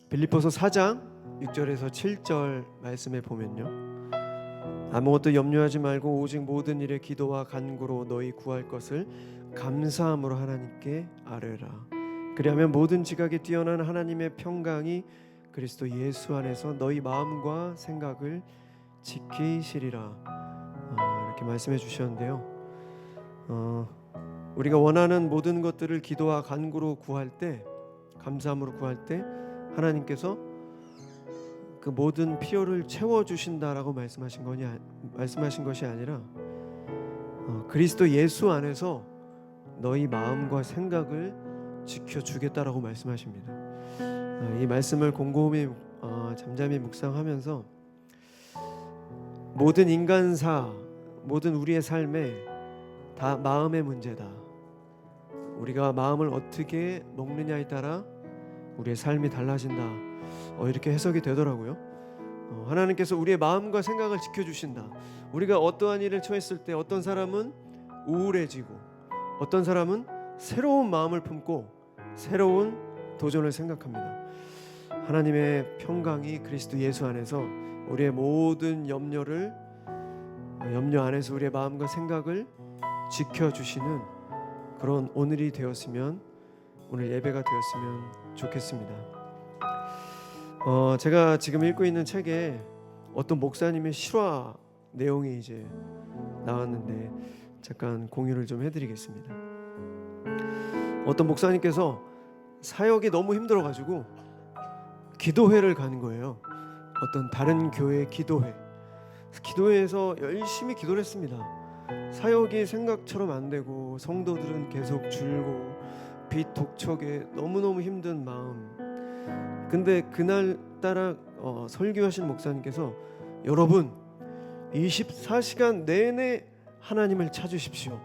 빌립보서 4장 6절에서 7절 말씀에 보면요, 아무것도 염려하지 말고 오직 모든 일에 기도와 간구로 너희 구할 것을 감사함으로 하나님께 아뢰라. 그리하면 모든 지각에 뛰어난 하나님의 평강이 그리스도 예수 안에서 너희 마음과 생각을 지키시리라. 이렇게 말씀해 주셨는데요, 우리가 원하는 모든 것들을 기도와 간구로 구할 때, 감사함으로 구할 때 하나님께서 그 모든 필요를 채워주신다라고 말씀하신 것이 아니라 그리스도 예수 안에서 너희 마음과 생각을 지켜주겠다라고 말씀하십니다. 이 말씀을 곰곰이 잠잠히 묵상하면서 모든 인간사, 모든 우리의 삶에 다 마음의 문제다. 우리가 마음을 어떻게 먹느냐에 따라 우리의 삶이 달라진다. 이렇게 해석이 되더라고요. 하나님께서 우리의 마음과 생각을 지켜주신다. 우리가 어떠한 일을 처했을 때 어떤 사람은 우울해지고 어떤 사람은 새로운 마음을 품고 새로운 도전을 생각합니다. 하나님의 평강이 그리스도 예수 안에서 우리의 모든 염려 안에서 우리의 마음과 생각을 지켜주시는 그런 오늘이 되었으면, 오늘 예배가 되었으면 좋겠습니다. 제가 지금 읽고 있는 책에 어떤 목사님의 실화 내용이 이제 나왔는데 잠깐 공유를 좀 해드리겠습니다. 어떤 목사님께서 사역이 너무 힘들어가지고 기도회를 가는 거예요. 어떤 다른 교회 기도회. 기도회에서 열심히 기도를 했습니다. 사역이 생각처럼 안 되고 성도들은 계속 줄고 빚 독촉에 너무너무 힘든 마음. 근데 그날따라 설교하신 목사님께서 여러분 24시간 내내 하나님을 찾으십시오,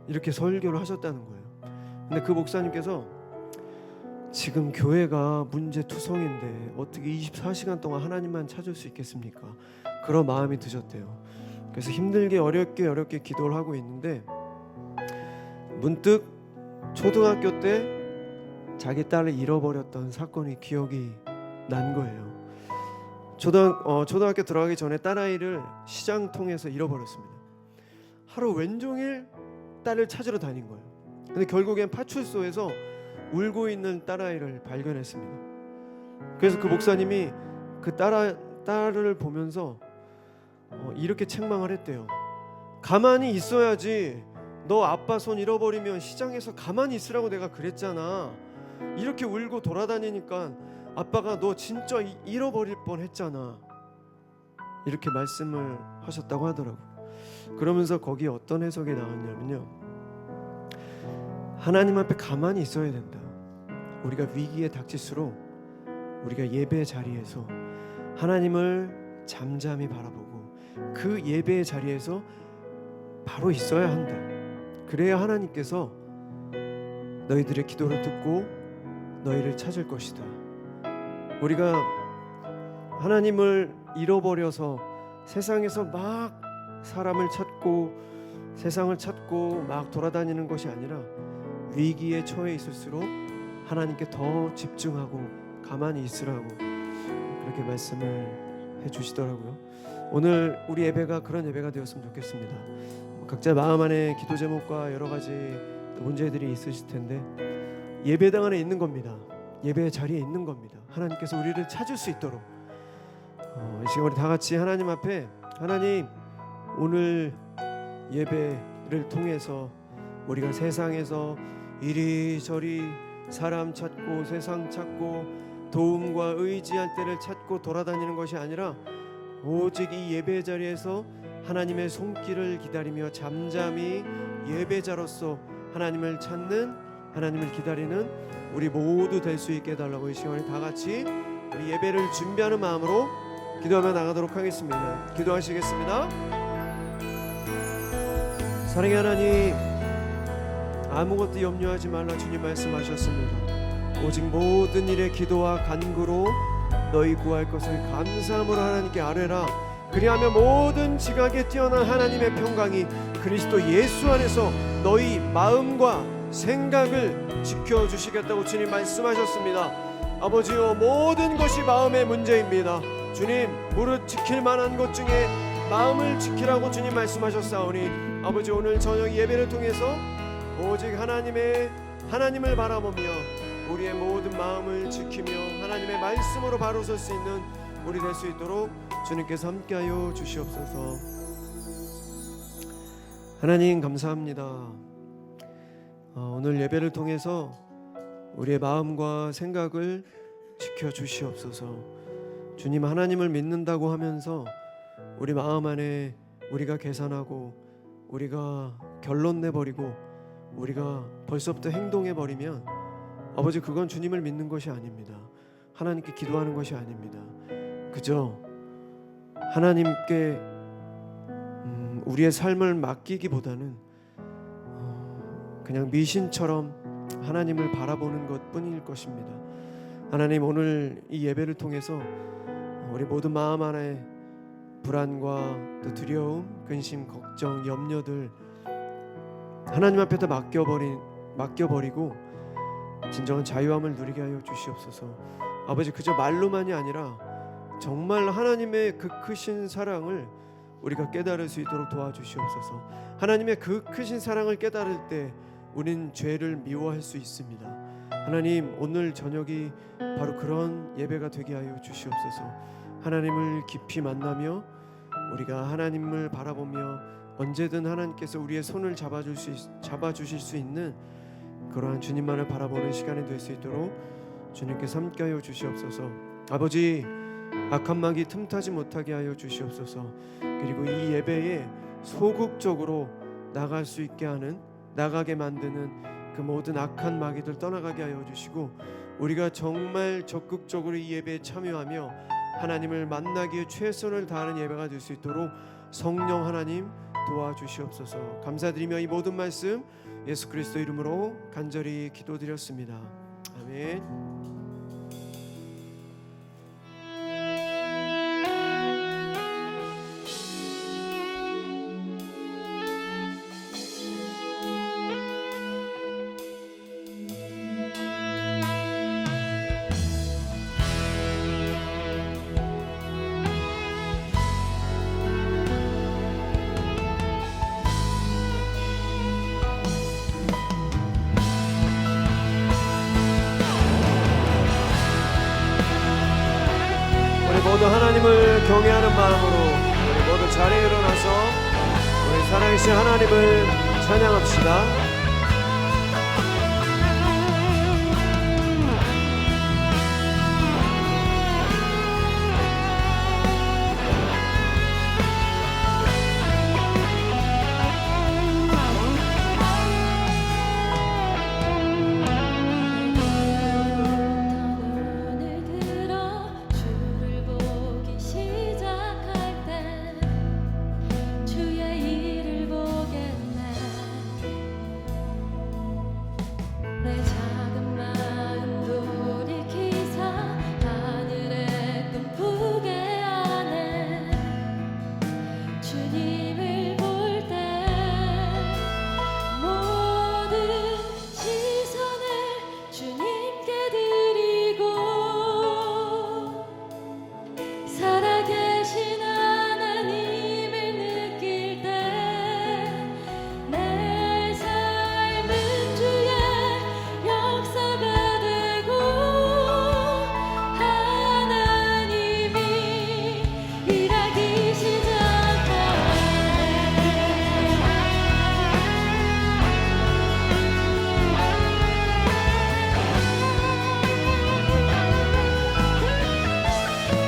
이렇게 설교를 하셨다는 거예요. 근데 그 목사님께서 지금 교회가 문제투성인데 어떻게 24시간 동안 하나님만 찾을 수 있겠습니까? 그런 마음이 드셨대요. 그래서 힘들게 어렵게 기도를 하고 있는데 문득 초등학교 때 자기 딸을 잃어버렸던 사건이 기억이 난 거예요. 초등학교 들어가기 전에 딸아이를 시장통에서 잃어버렸습니다. 하루 웬종일 딸을 찾으러 다닌 거예요. 근데 결국엔 파출소에서 울고 있는 딸아이를 발견했습니다. 그래서 그 목사님이 그 딸을 보면서 이렇게 책망을 했대요. 가만히 있어야지. 너 아빠 손 잃어버리면 시장에서 가만히 있으라고 내가 그랬잖아. 이렇게 울고 돌아다니니까 아빠가 너 진짜 잃어버릴 뻔했잖아. 이렇게 말씀을 하셨다고 하더라고요. 그러면서 거기에 어떤 해석이 나왔냐면요, 하나님 앞에 가만히 있어야 된다. 우리가 위기에 닥칠수록 우리가 예배 자리에서 하나님을 잠잠히 바라보고 그 예배의 자리에서 바로 있어야 한다. 그래야 하나님께서 너희들의 기도를 듣고 너희를 찾을 것이다. 우리가 하나님을 잃어버려서 세상에서 막 사람을 찾고 세상을 찾고 막 돌아다니는 것이 아니라 위기에 처해 있을수록 하나님께 더 집중하고 가만히 있으라고 그렇게 말씀을 해주시더라고요. 오늘 우리 예배가 그런 예배가 되었으면 좋겠습니다. 각자 마음 안에 기도 제목과 여러 가지 문제들이 있으실 텐데 예배당 안에 있는 겁니다. 예배 자리에 있는 겁니다. 하나님께서 우리를 찾을 수 있도록 이 시간 우리 다 같이 하나님 앞에, 하나님 오늘 예배를 통해서 우리가 세상에서 이리저리 사람 찾고 세상 찾고 도움과 의지할 때를 찾고 돌아다니는 것이 아니라 오직 이 예배 자리에서 하나님의 손길을 기다리며 잠잠히 예배자로서 하나님을 찾는, 하나님을 기다리는 우리 모두 될 수 있게 해달라고 이 시간에 다 같이 우리 예배를 준비하는 마음으로 기도하며 나가도록 하겠습니다. 기도하시겠습니다. 사랑의 하나님, 아무것도 염려하지 말라 주님 말씀하셨습니다. 오직 모든 일에 기도와 간구로 너희 구할 것을 감사함으로 하나님께 아뢰라. 그리하면 모든 지각에 뛰어난 하나님의 평강이 그리스도 예수 안에서 너희 마음과 생각을 지켜주시겠다고 주님 말씀하셨습니다. 아버지요, 모든 것이 마음의 문제입니다. 주님, 무릇 지킬 만한 것 중에 마음을 지키라고 주님 말씀하셨사오니 아버지, 오늘 저녁 예배를 통해서 오직 하나님을 바라보며 우리의 모든 마음을 지키며 하나님의 말씀으로 바로 설 수 있는 우리 될 수 있도록 주님께서 함께하여 주시옵소서. 하나님 감사합니다. 오늘 예배를 통해서 우리의 마음과 생각을 지켜주시옵소서. 주님, 하나님을 믿는다고 하면서 우리 마음 안에 우리가 계산하고 우리가 결론 내버리고 우리가 벌써부터 행동해버리면 아버지, 그건 주님을 믿는 것이 아닙니다. 하나님께 기도하는 것이 아닙니다. 그저 하나님께 우리의 삶을 맡기기보다는 그냥 미신처럼 하나님을 바라보는 것뿐일 것입니다. 하나님, 오늘 이 예배를 통해서 우리 모든 마음 안에 불안과 또 두려움, 근심, 걱정, 염려들 하나님 앞에다 맡겨버리고 진정한 자유함을 누리게 하여 주시옵소서. 아버지, 그저 말로만이 아니라 정말 하나님의 그 크신 사랑을 우리가 깨달을 수 있도록 도와주시옵소서. 하나님의 그 크신 사랑을 깨달을 때 우린 죄를 미워할 수 있습니다. 하나님, 오늘 저녁이 바로 그런 예배가 되게 하여 주시옵소서. 하나님을 깊이 만나며 우리가 하나님을 바라보며 언제든 하나님께서 우리의 손을 잡아주실 수 있는 그러한 주님만을 바라보는 시간이 될 수 있도록 주님께서 함께하여 주시옵소서. 아버지, 악한 마귀 틈타지 못하게 하여 주시옵소서. 그리고 이 예배에 소극적으로 나가게 만드는 그 모든 악한 마귀들 떠나가게 하여 주시고 우리가 정말 적극적으로 이 예배에 참여하며 하나님을 만나기 위해 최선을 다하는 예배가 될 수 있도록 성령 하나님 도와주시옵소서. 감사드리며 이 모든 말씀 예수 그리스도 이름으로 간절히 기도드렸습니다. 아멘. 모두 하나님을 경외하는 마음으로 우리 모두 자리에 일어나서 우리 살아계신 하나님을 찬양합시다.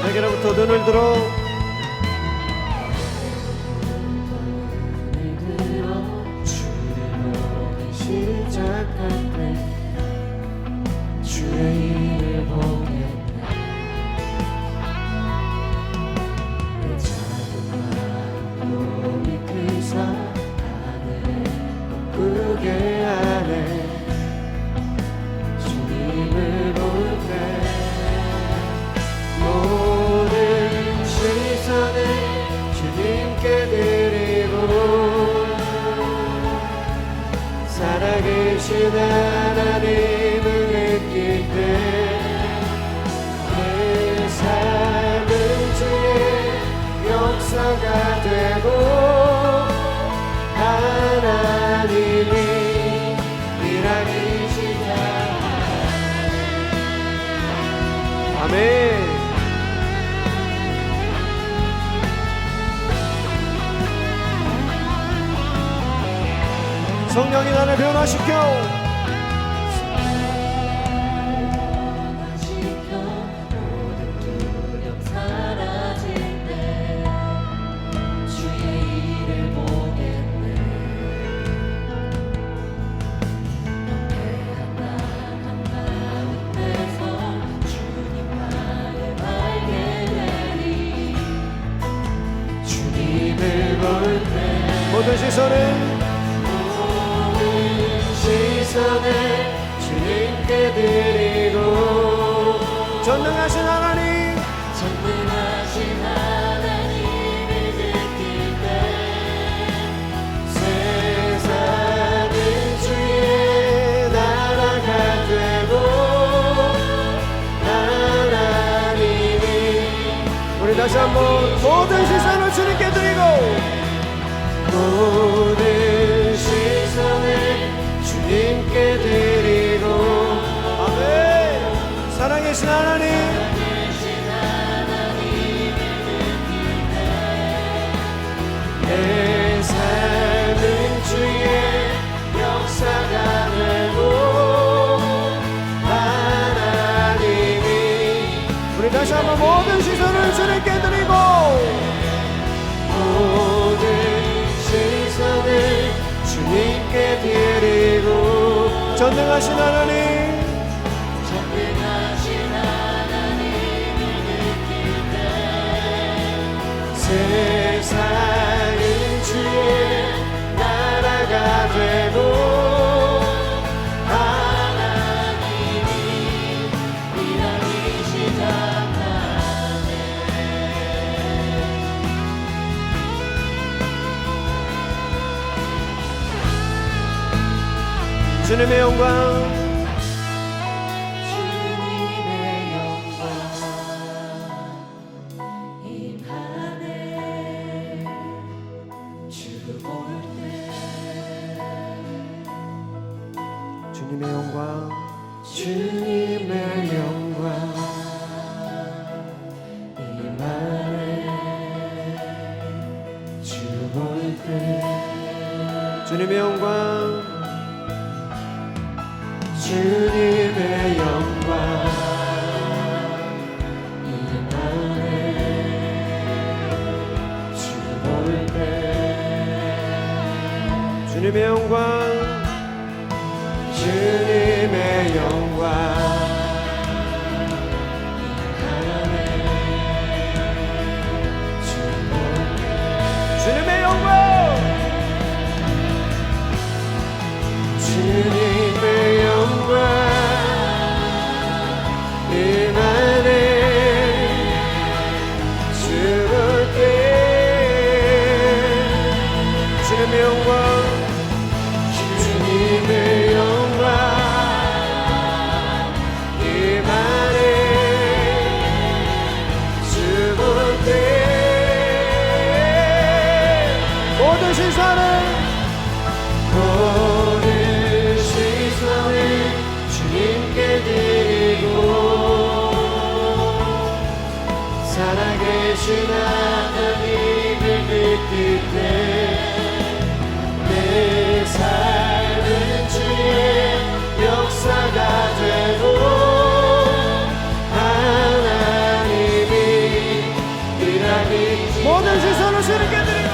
내게로부터 눈을 들어 시작할 때 주의 일을 보겠네. 내 작은 마음이 크사 하늘에 높게 하네. 주님을 볼 때 모든 죄 나를 변화시켜 모든 두려움 사라질 때 주의 일을 보겠네. 평대한 날 한가운데서 주님만을 알게 되리. 주님을 볼 때 모든 시선을 주님께 드리고 전능하신 하나님 전능하신 하나님을 느낄 때 세상은 주의 나라가 되고 하나님이 우리 다시 한번 모든 시선을 주님께 드리고 모든 시선을 주님께 드리고 아멘. 살아계신 하나님 내 삶은 주의 역사가 되고 하나님이 우리 다시 한번 모든 시선을 주님께 드리고 모든 시선을 주님께 드리고 전능하신 하나님 전능하신 하나님을 느낄 때 세상은 주의 나라가 되고 하나님이 일하기 시작하네. 주님의 영광 주님의 영광 임하네. 주 볼 때 주님의 영광 주님의 영광 임하네. 주 볼 때 주님의 영광 주님의 영광 임하네. 주 볼 때 주님의 영광 주님의 영광 주님의 영광 주님의 영광 임하네. 주 볼 때 주님의 영광 주님의 영광 임하네. 주 볼 때 모든 시선을 모든 시선을 주님께 드리고 살아계신 하나님을 느낄 때 내 삶은 주의 역사가 되고 하나님이 일하기 모든 시선을 주님께 드리고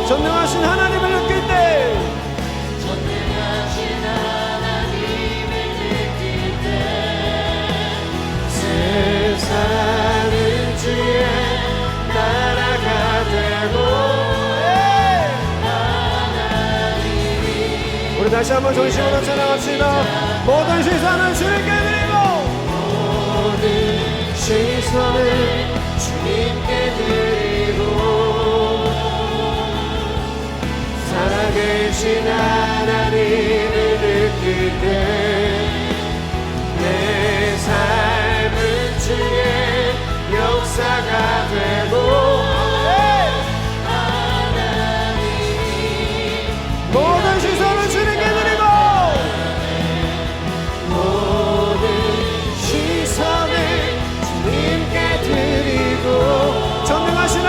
전능하신 하나님을 느낄 때 전능하신 하나님을 느낄 때 세상은 주의 나라가 되고 하나님이 우리 다시 한번 전심으로 찬양합시다. 모든 시선을 주님께 드리고 모든 시선을 주님께 드리고 살아계신 하나님을 느낄 때 내 삶은 주의 역사가 되고 하나님이 모든 시선을 주님께 드리고 모든 시선을 주님께 드리고 전능하신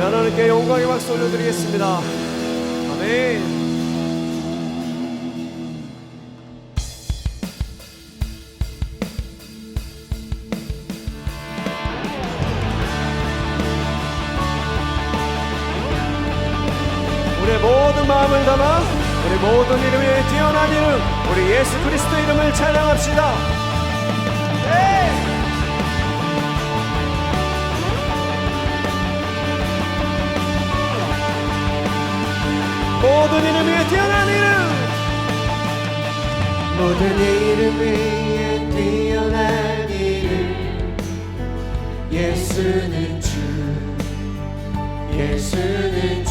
하나님께 영광의 박수 올려드리겠습니다. 아멘. 우리의 모든 마음을 담아 우리 모든 이름 위에 뛰어난 이름, 우리 예수 그리스도 이름을 찬양합시다. 네. 모든 이름 위에 뛰어난 이름, 모든 이름 위에 뛰어난 이름, 예수는 주, 예수는 주.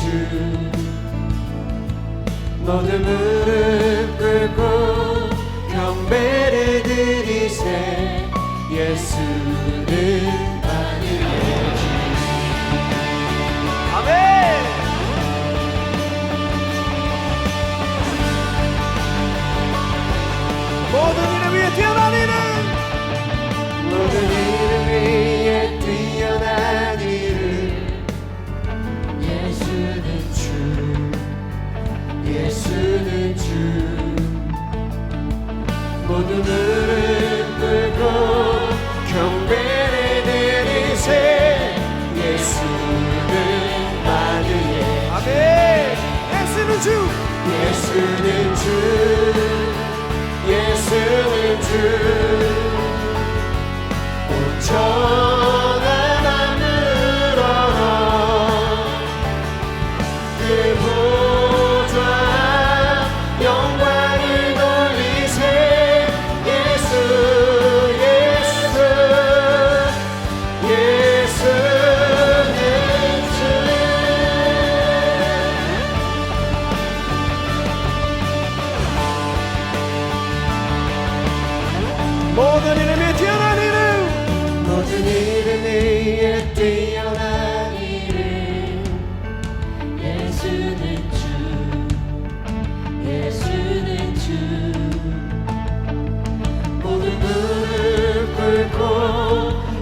모든 무릎 꿇고 경배를 드리세, 예수는 만유의 주. 아멘. 모든 이름 위에 뛰어난 이름, 모든 이름 위에 뛰어난 이름, 예수는 주, 예수는 주. 모든 무릎 꿇고 경배를 드리세, 예수는 만유의. 아멘. 예수는 주, 예수는 주, 예수는 주. 온 천하 만물을 그 보좌 영광을 돌리세, 예수, 예수, 예수는 주. 모든 이름 위에 뛰어난 이름, 모든 이름 위에 뛰어난 이름, 예수는 주, 예수는 주. 모든 무릎 꿇고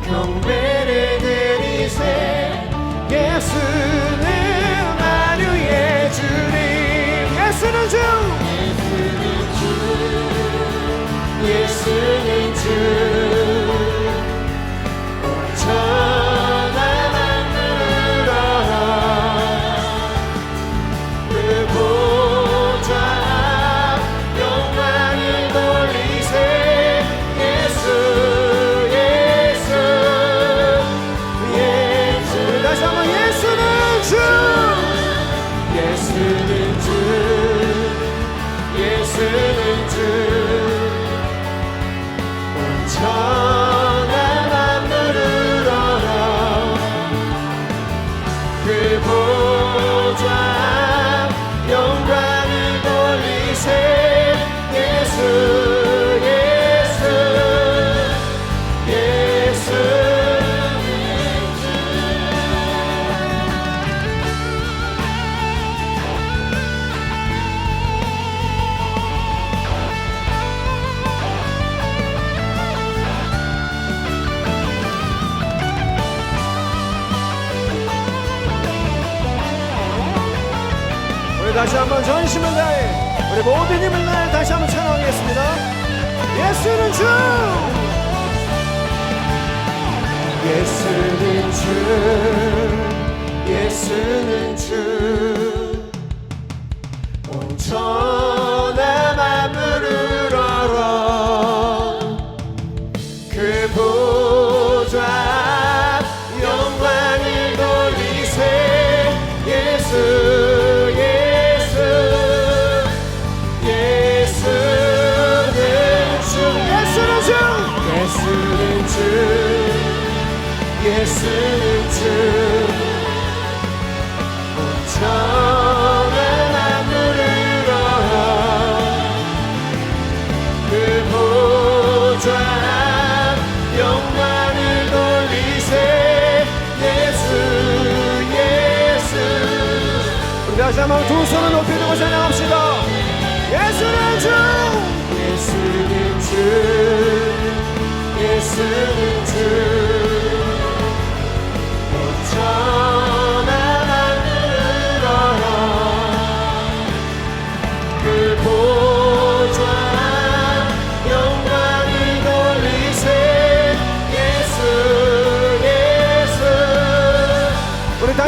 경배를 드리세, 예수는 만유의 주님. 예수는 주, 예수는 주, 예수는 주. 온 천하 만물을 그 보좌 영광을 돌리세, 예수, 예수, 예수. 다시 한번 예수는 주, 예수는 주, 예수는 주. 온 천하 만물을 그 보좌 영광을 돌리세, 예수, 예수, 예수는 주. 우리 다시 한번 전심을 다해 우리 모든 힘을 다해 다시 한번 찬양하겠습니다. 예수는 주, 예수는 주, 예수는 주. 온 천하 만물을 그 보좌 영광을 돌리세, 예수, 예수, 예수는 주. 예수는 주, 예수는 주, 예수는 주. 온 천하 만물을 그 보좌 영광을 돌리세, 예수, 예수. 우리 다시 한번 두 손을 높이 들고 찬양합시다. 예수는 주, 예수는 주, 예수는 주. 온 천하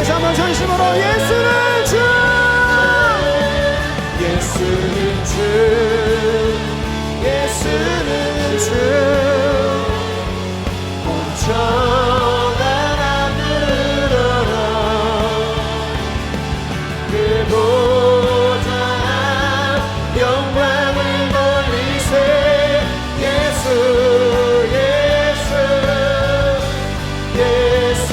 다시 한번 전심으로 예수는 주, 예수는 주, 예수는 주, 온전한 하늘어라 그보다 영광을 돌리세 예수 예수 예수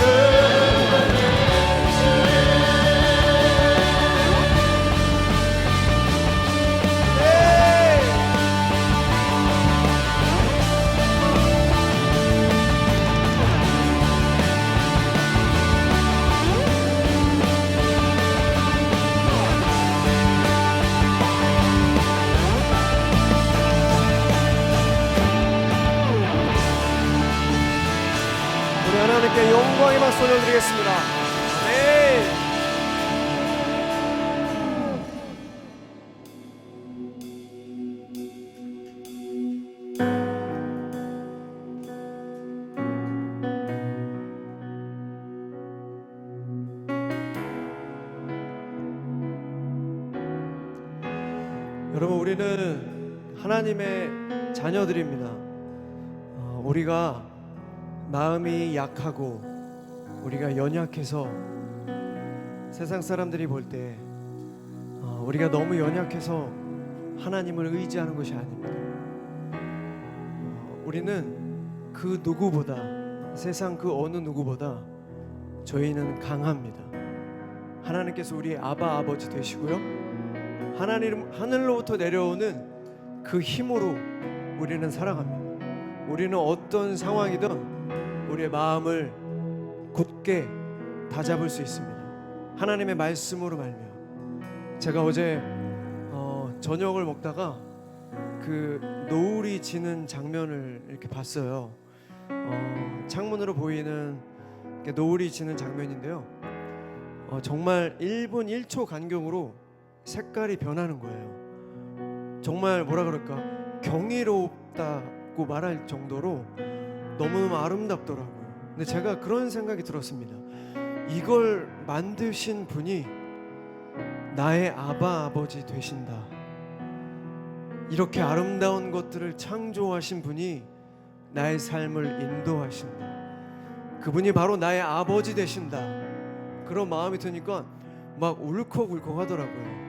우리 하나님께 영광의 박수 올려드리겠습니다. 아멘. 여러분, 우리는 하나님의 자녀들입니다. 우리가 마음이 약하고 우리가 연약해서 세상 사람들이 볼 때 우리가 너무 연약해서 하나님을 의지하는 것이 아닙니다. 우리는 그 누구보다, 세상 그 어느 누구보다 저희는 강합니다. 하나님께서 우리의 아바 아버지 되시고요, 하늘로부터 내려오는 그 힘으로 우리는 살아갑니다. 우리는 어떤 상황이든 우리의 마음을 굳게 다잡을 수 있습니다. 하나님의 말씀으로 말미암아. 제가 어제 저녁을 먹다가 그 노을이 지는 장면을 이렇게 봤어요. 창문으로 보이는 노을이 지는 장면인데요. 정말 1분 1초 간격으로 색깔이 변하는 거예요. 정말 뭐라 그럴까, 경이롭다고 말할 정도로 너무 아름답더라고요. 근데 제가 그런 생각이 들었습니다. 이걸 만드신 분이 나의 아바 아버지 되신다. 이렇게 아름다운 것들을 창조하신 분이 나의 삶을 인도하신다. 그분이 바로 나의 아버지 되신다. 그런 마음이 드니까 막 울컥울컥 하더라고요.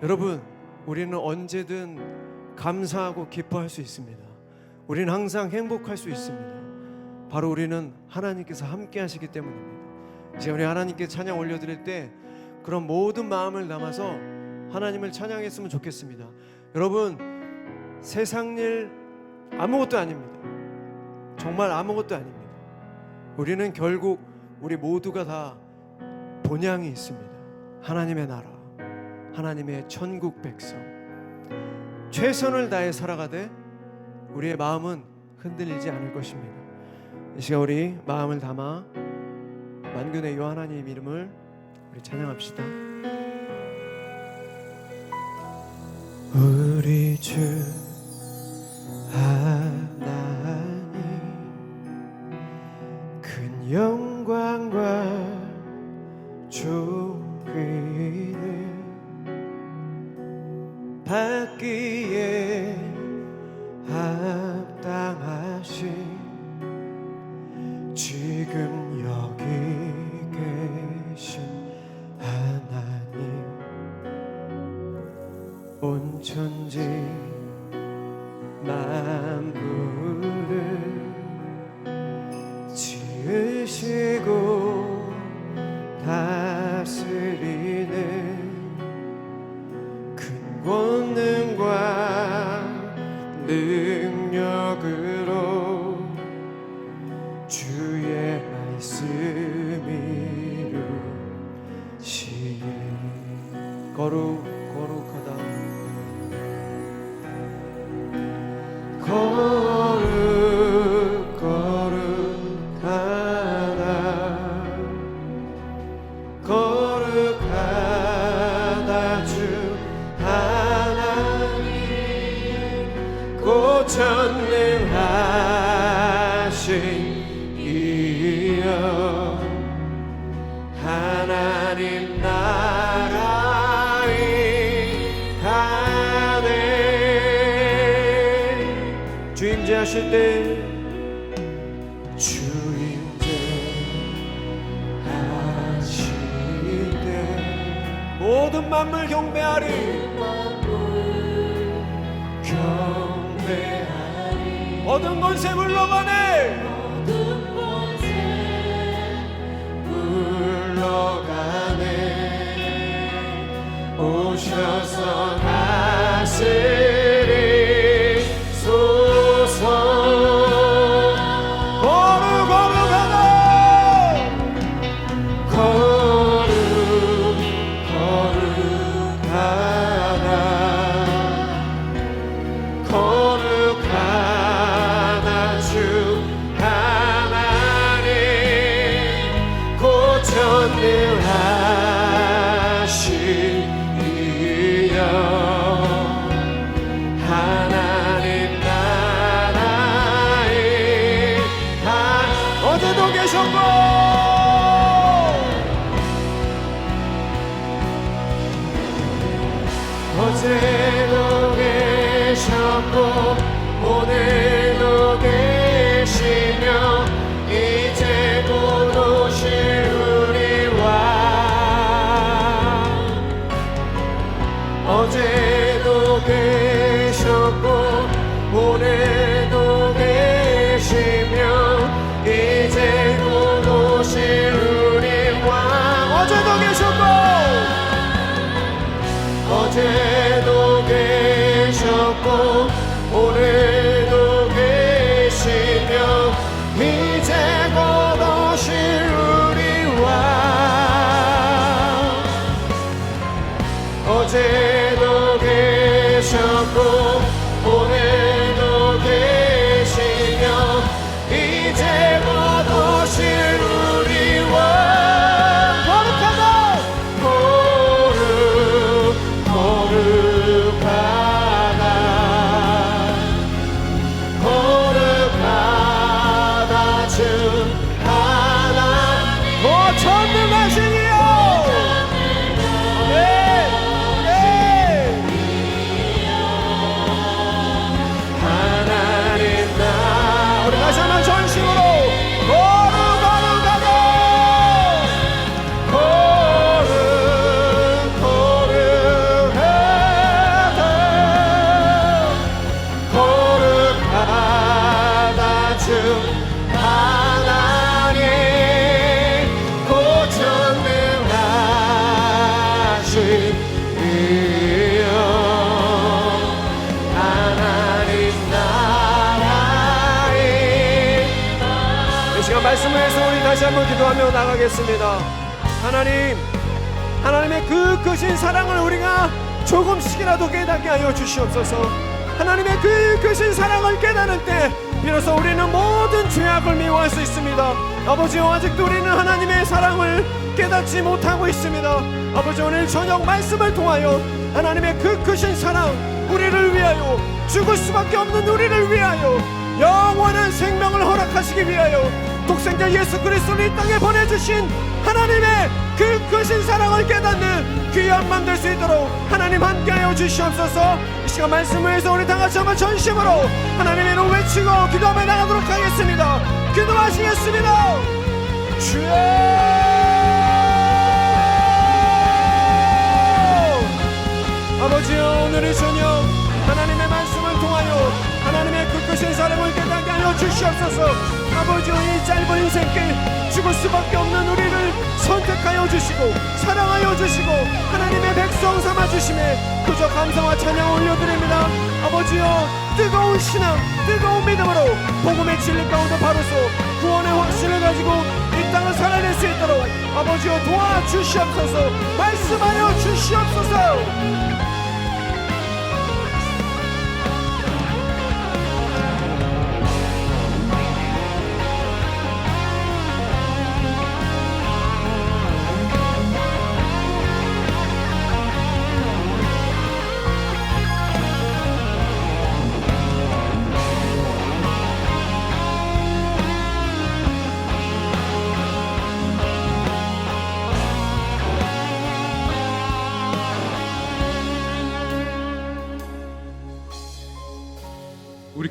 여러분, 우리는 언제든 감사하고 기뻐할 수 있습니다. 우리는 항상 행복할 수 있습니다. 바로 우리는 하나님께서 함께 하시기 때문입니다. 이제 우리 하나님께 찬양 올려드릴 때 그런 모든 마음을 담아서 하나님을 찬양했으면 좋겠습니다. 여러분, 세상 일 아무것도 아닙니다. 정말 아무것도 아닙니다. 우리는 결국 우리 모두가 다 본향이 있습니다. 하나님의 나라, 하나님의 천국 백성. 최선을 다해 살아가되 우리의 마음은 흔들리지 않을 것입니다. 이 시간 우리 마음을 담아 만군의 요 하나님 이름을 우리 찬양합시다. 우리 주 하나님, 큰 영광과 존귀를 받기에 합당하신 지금 여기 계신 하나님, 온 천지 만물을 지으시고 다스리는 큰 권능과 능력으로 주의 말씀이 이루시니 거룩하다 거룩하다 주 하나님, 고전능하신 이여 하나님 하나님 나라에 가네. 주임제하실 때 주임제하실 때 모든 만물 경배하리. 경배하리. 모든 권세 물러가네. 모든 권세 물러가네. 오셔서 다스리소서. 거룩하다. 거룩하다 주 하나님. 고천능하시리여. 하나님 나라에 어제도 계셨고 어제도 계셨고 오늘도 계시며 이제 곧 오실 우리 왕. 어제도 계셨고 오늘도 계시며 이제 곧 오실 우리 왕. 어제도 계셨고 어제도 계셨고 오늘도 계시며 이제 곧 오실 우리 왕. 어제도 계셨고 오늘도 계시며 이제 곧 오실 우리 왕. 거룩하다. 거룩하다 주 하나님. 고천능하시니요. 하나님 나. 우리 다시 한번 전심으로 거룩하다. 거룩하다 주 하나님. 고천능하시리여. 하나님 나라에. 이 시간 말씀을 해서 우리 다시 한번 기도하며 나가겠습니다. 하나님의 그 크신 사랑을 우리가 조금씩이라도 깨닫게 하여 주시옵소서. 하나님의 그 크신 사랑을 깨달을 때 비로소 우리는 모든 죄악을 미워할 수 있습니다. 아버지요, 아직도 우리는 하나님의 사랑을 깨닫지 못하고 있습니다. 아버지, 오늘 저녁 말씀을 통하여 하나님의 그 크신 사랑, 우리를 위하여 죽을 수밖에 없는 우리를 위하여 영원한 생명을 허락하시기 위하여 독생자 예수 그리스도를 이 땅에 보내주신 하나님의 그 크신 사랑을 깨닫는 귀한 맘 될 수 있도록 하나님 함께하여 주시옵소서. 이 시간 말씀을 해서 우리 다같이 한번 전심으로 하나님의 이름 외치고 기도하며 나가도록 하겠습니다. 기도하시겠습니다. 주여, 아버지여, 오늘 이 저녁 하나님의 말씀을 통하여 하나님의 그 크신 사랑을 깨닫게 하여 주시옵소서. 아버지여, 이 짧은 인생길 죽을 수밖에 없는 우리를 선택하여 주시고 사랑하여 주시고 하나님의 백성 삼아 주심에 그저 감사와 찬양을 올려드립니다. 아버지여, 뜨거운 신앙, 뜨거운 믿음으로 복음의 진리 가운데 바로서 구원의 확신을 가지고 이 땅을 살아낼 수 있도록 아버지여 도와주시옵소서. 말씀하여 주시옵소서.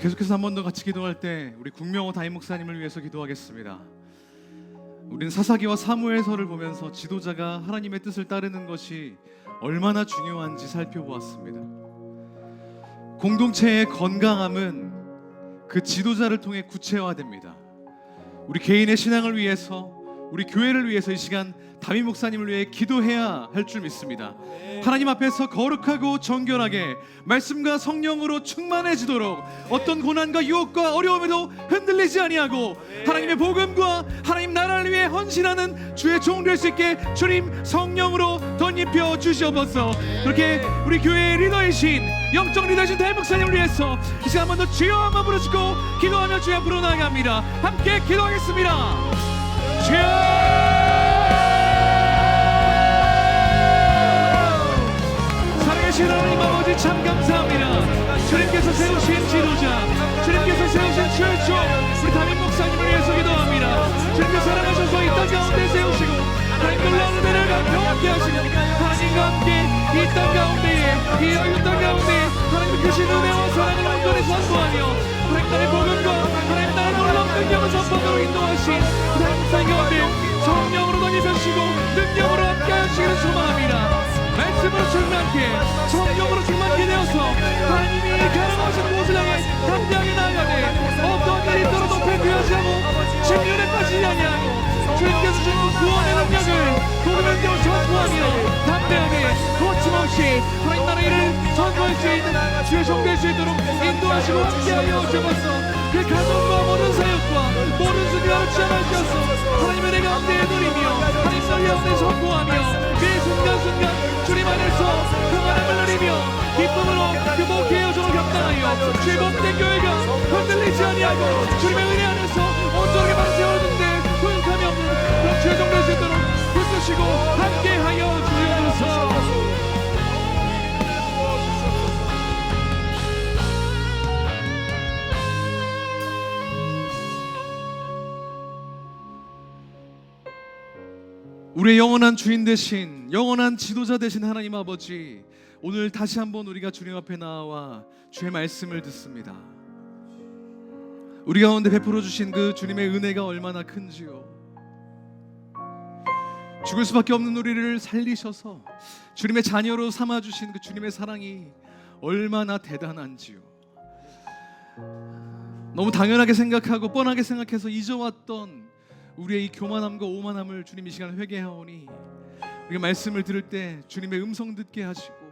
계속해서 한 번 더 같이 기도할 때 우리 국명호 담임 목사님을 위해서 기도하겠습니다. 우리는 사사기와 사무엘서를 보면서 지도자가 하나님의 뜻을 따르는 것이 얼마나 중요한지 살펴보았습니다. 공동체의 건강함은 그 지도자를 통해 구체화됩니다. 우리 개인의 신앙을 위해서, 우리 교회를 위해서 이 시간 담임 목사님을 위해 기도해야 할 줄 믿습니다. 하나님 앞에서 거룩하고 정결하게 말씀과 성령으로 충만해지도록 어떤 고난과 유혹과 어려움에도 흔들리지 아니하고 하나님의 복음과 하나님 나라를 위해 헌신하는 주의 종 될 수 있게 주님 성령으로 덧입혀 주시옵소서. 그렇게 우리 교회의 리더이신 영적 리더이신 담임 목사님을 위해서 이 시간 한 번 더 주여 한번 부르시고 기도하며 주여 앞으로 나아갑니다. 함께 기도하겠습니다. 주여! 살아계신 하나님 아버지 참 감사합니다. 주님께서 세우신 지도자, 주님께서 세우신 주의 종 우리 담임 목사님을 위해서 기도합니다. 주님께서 사랑하셔서 이 땅 가운데 세우시고 하나님 놀라운 은혜를 경험케 하시고 하나님과 함께 이 땅 가운데에 이 어려운 땅 가운데 하나님의 크신 은혜와 사랑을 온전히 선포하며 하나님 나라의 복음과 하나님 나라의 놀라운 능력을 선포하도록 인도하신 담임 목사님 가운데 성령으로 덧입혀주시고 능력으로 함께 하시기를 소망합니다. 말씀으로 충만케 성령으로 충만케 되어서 하나님이 가라가시는 곳을 향해 담대하게 나아가되 어떤 일이 있더라도 회개하지 않고 침륜에 빠지지 아니하고 주님께서 주신 구원의 능력을 복음의 능력을 선포하며 담대하게 거침없이 하나님 나라의 일을 선포할 수 있는 주의 종될 수 있도록 인도하시고 함께하여 주옵소서. 그 가정과 모든 사역과 모든 순간을 취함하셔서 하나님의 은혜 가운데 누리며 하나님 나라의 가운데 선포하며 매 순간순간 주님 안에서 평안함을 누리며 기쁨으로 그 목회의 여정을 감당하여 주의 복된 교회가 흔들리지 아니하고 주님의 은혜 안에서 온전하게 바로 세워졌는데 소용감이 없는 그런 주의 종될 수 있도록 붙드시고 함께하여 주옵소서. 우리의 영원한 주인 되신 영원한 지도자 되신 하나님 아버지, 오늘 다시 한번 우리가 주님 앞에 나와 주의 말씀을 듣습니다. 우리 가운데 베풀어 주신 그 주님의 은혜가 얼마나 큰지요. 죽을 수밖에 없는 우리를 살리셔서 주님의 자녀로 삼아주신 그 주님의 사랑이 얼마나 대단한지요. 너무 당연하게 생각하고 뻔하게 생각해서 잊어왔던 우리의 이 교만함과 오만함을 주님 이 시간 회개하오니 우리가 말씀을 들을 때 주님의 음성 듣게 하시고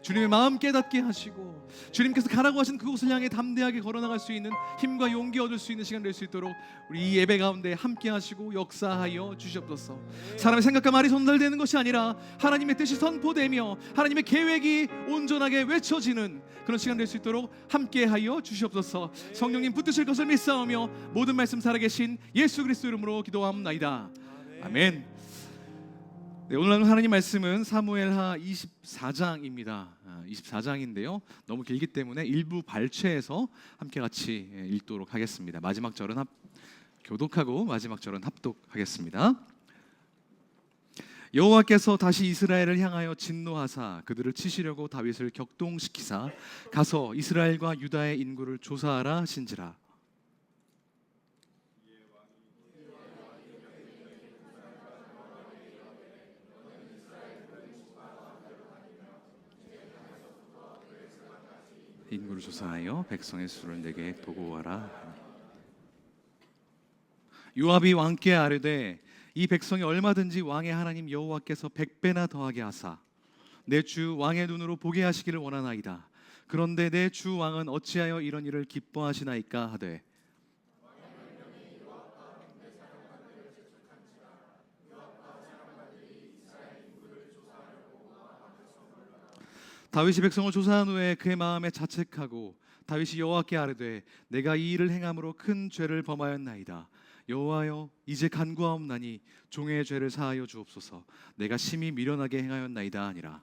주님의 마음 깨닫게 하시고 주님께서 가라고 하신 그곳을 향해 담대하게 걸어나갈 수 있는 힘과 용기 얻을 수 있는 시간 될 수 있도록 우리 이 예배 가운데 함께 하시고 역사하여 주시옵소서. 사람의 생각과 말이 전달되는 것이 아니라 하나님의 뜻이 선포되며 하나님의 계획이 온전하게 외쳐지는 그런 시간 될 수 있도록 함께하여 주시옵소서. 성령님 붙드실 것을 믿사오며 모든 말씀 살아계신 예수 그리스도 이름으로 기도하옵나이다. 아멘. 네, 오늘 하나님 말씀은 사무엘하 24장입니다. 24장인데요. 너무 길기 때문에 일부 발췌해서 함께 같이 읽도록 하겠습니다. 마지막 절은 교독하고 마지막 절은 합독하겠습니다. 여호와께서 다시 이스라엘을 향하여 진노하사 그들을 치시려고 다윗을 격동시키사 가서 이스라엘과 유다의 인구를 조사하라 하신지라. 인구를 조사하여 백성의 수를 내게 보고하라. 요압이 왕께 아뢰되 이 백성이 얼마든지 왕의 하나님 여호와께서 100배나 더하게 하사 내 주 왕의 눈으로 보게 하시기를 원하나이다. 그런데 내 주 왕은 어찌하여 이런 일을 기뻐하시나이까 하되 다윗이 백성을 조사한 후에 그의 마음에 자책하고 다윗이 여호와께 아뢰되 내가 이 일을 행함으로 큰 죄를 범하였나이다. 여호와여 이제 간구하옵나니 종의 죄를 사하여 주옵소서. 내가 심히 미련하게 행하였나이다 하니라.